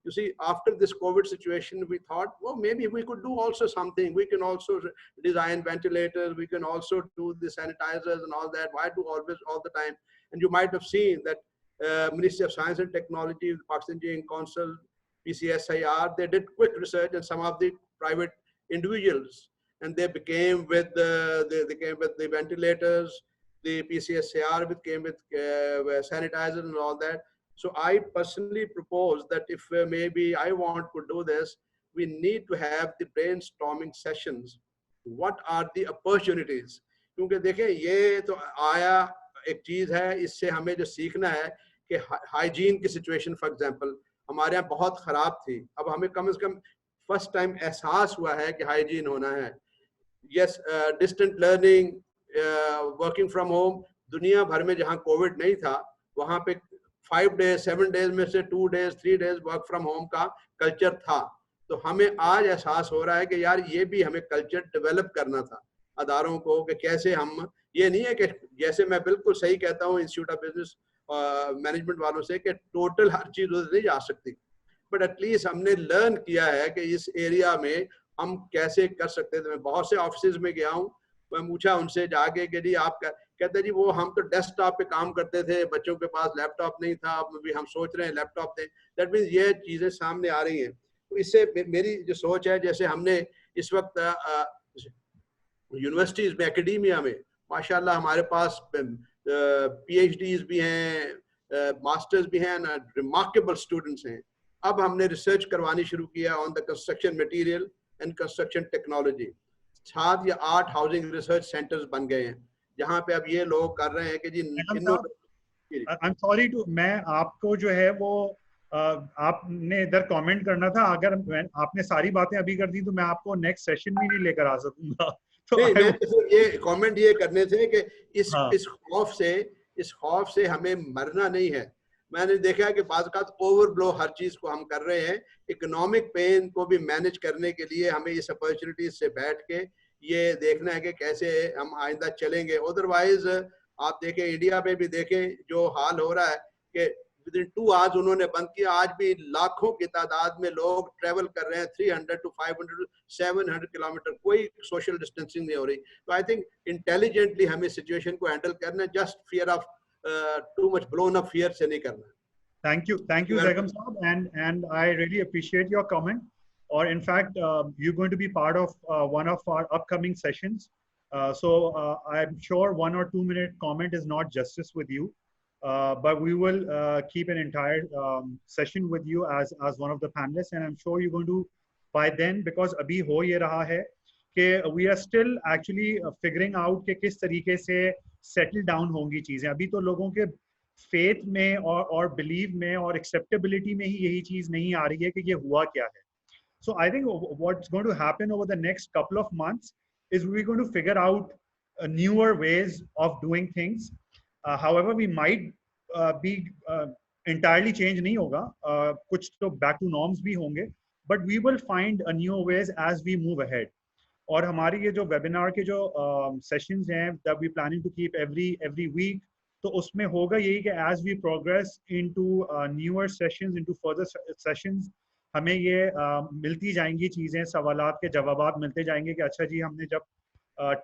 You see, after this COVID situation, we thought, well, maybe we could do also something. We can also design ventilators. We can also do the sanitizers and all that. Why do always all the time? And you might have seen that Ministry of Science and Technology, the Pakistan Engineering Council, PCSIR, they did quick research, and some of the private individuals, and they came with the ventilators. The PCSIR came with sanitizers and all that. So I personally propose that if maybe iWant could do this, we need to have the brainstorming sessions. What are the opportunities? क्योंकि देखें ये तो आया एक चीज़ है, इससे हमें जो सीखना है कि हाइजीन की सिचुएशन फॉर एग्जांपल हमारे यहाँ बहुत ख़राब थी. अब हमें कम से कम फर्स्ट टाइम एहसास हुआ है कि हाइजीन होना है. Yes, distant learning, working from home, दुनिया भर में जहाँ कोविड नहीं था वहाँ पे 5 डेज 7 डेज में से 2 days 3 days work from home का कल्चर था। तो हमें आज एहसास हो रहा है कि यार ये भी हमें कल्चर डेवलप करना था अदारों को, कि कैसे हम, ये नहीं है कि जैसे मैं बिल्कुल सही कहता हूँ इंस्टीट्यूट ऑफ बिजनेस मैनेजमेंट वालों से कि टोटल हर चीज उधर नहीं जा सकती, बट एटलीस्ट हमने लर्न किया है कि इस एरिया में हम कैसे कर सकते थे। मैं बहुत से ऑफिस में गया हूँ, मैं पूछा उनसे जाके कि जी आप कहते जी वो हम तो डेस्कटॉप पे काम करते थे, बच्चों के पास लैपटॉप नहीं था, अब भी हम सोच रहे हैं लैपटॉप दें। दैट मीन्स ये चीजें सामने आ रही हैं। तो इससे मेरी जो सोच है, जैसे हमने इस वक्त यूनिवर्सिटीज में, एकेडमिया में माशाल्लाह हमारे पास PhDs भी हैं, मास्टर्स भी हैं, रिमार्केबल स्टूडेंट्स हैं। अब हमने रिसर्च करवानी शुरू किया on the construction material and construction technology. 7 या 8 हाउसिंग रिसर्च सेंटर्स बन गए हैं जहाँ पे अब ये लोग कर रहे हैं कि जी I'm sorry to, मैं आपको जो है वो आपने इधर कमेंट करना था, अगर आपने सारी बातें अभी कर दी तो मैं आपको नेक्स्ट सेशन में नहीं लेकर आ सकूंगा। तो मैं तो ये कमेंट ये करने थे कि हाँ। इस खौफ से हमें मरना नहीं है। मैंने देखा है कि बाज़ ओवरब्लो हर चीज को हम कर रहे हैं। इकोनॉमिक पेन को भी मैनेज करने के लिए हमें इस अपॉर्चुनिटीज से बैठ के ये देखना है कि कैसे हम आइंदा चलेंगे। अदरवाइज आप देखें, इंडिया में भी देखें जो हाल हो रहा है कि विदिन 2 आवर्स उन्होंने बंद किया, आज भी लाखों की तादाद में लोग ट्रेवल कर रहे हैं 300 to 500 to 700 किलोमीटर, कोई सोशल डिस्टेंसिंग नहीं हो रही। तो आई थिंक इंटेलिजेंटली हमें सिचुएशन को हैंडल करना, just fear of too much blown up fear से नहीं करना। Thank you Zegam Saab, and I really appreciate your comment. Or in fact, you're going to be part of one of our upcoming sessions. So I'm sure 1 or 2 minute comment is not justice with you, but we will keep an entire session with you as one of the panelists, and I'm sure you're going to by then, because abhi ho ye raha hai कि we are still actually figuring out कि किस तरीके से settle down होंगी चीजें। अभी तो लोगों के फेथ में और बिलीव में और एक्सेप्टेबिलिटी में ही यही चीज नहीं आ रही है कि ये हुआ क्या है। So I think what's going to happen over the next couple of months is we're going to figure out newer ways of doing things. However, we might be entirely change नहीं होगा, कुछ तो back to norms भी होंगे, but we will find a new ways as we move ahead. और हमारी ये जो वेबिनार के जो सेशंस हैं that we planning to keep every week, तो उसमें होगा यही कि as we progress into newer sessions, into further sessions, हमें ये मिलती जाएंगी चीज़ें, सवालात के जवाबात मिलते जाएंगे कि अच्छा जी हमने जब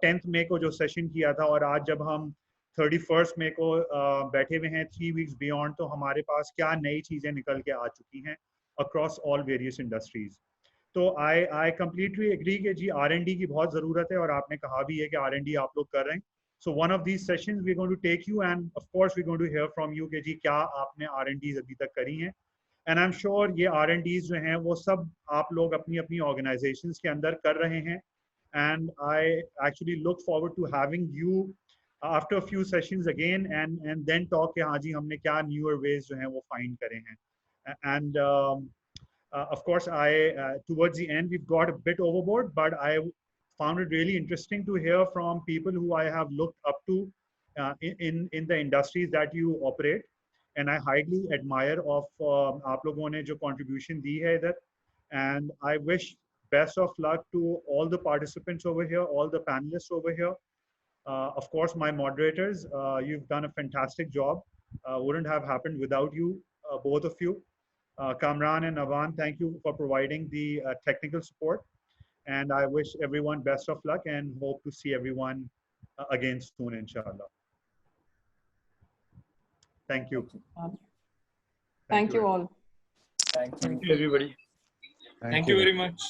10th मई को जो सेशन किया था और आज जब हम 31st मई को बैठे हुए हैं 3 weeks beyond, तो हमारे पास क्या नई चीज़ें निकल के आ चुकी हैं across all various industries. तो I completely agree कि जी R&D की बहुत ज़रूरत है, और आपने कहा भी है कि R&D आप लोग कर रहे हैं। So one of these sessions we're going to take you, and of course we're going to hear from you कि जी क्या आपने R&Ds अभी तक करी हैं, and I'm sure ये R&Ds जो हैं वो सब आप लोग अपनी organizations के अंदर कर रहे हैं, and I actually look forward to having you after a few sessions again and then talk कि हाँ जी हमने क्या newer ways जो हैं वो find करे हैं, and of course towards the end we've got a bit overboard, but I found it really interesting to hear from people who I have looked up to in the industries that you operate, and I highly admire of आप लोगों ने जो contribution दी है इधर, and I wish best of luck to all the participants over here, all the panelists over here. Of course, my moderators, you've done a fantastic job. Wouldn't have happened without you, both of you. Kamran and Avan, thank you for providing the technical support. And I wish everyone best of luck and hope to see everyone again soon, inshallah. Thank you. Thank you all. Thank you, everybody. Thank you very much.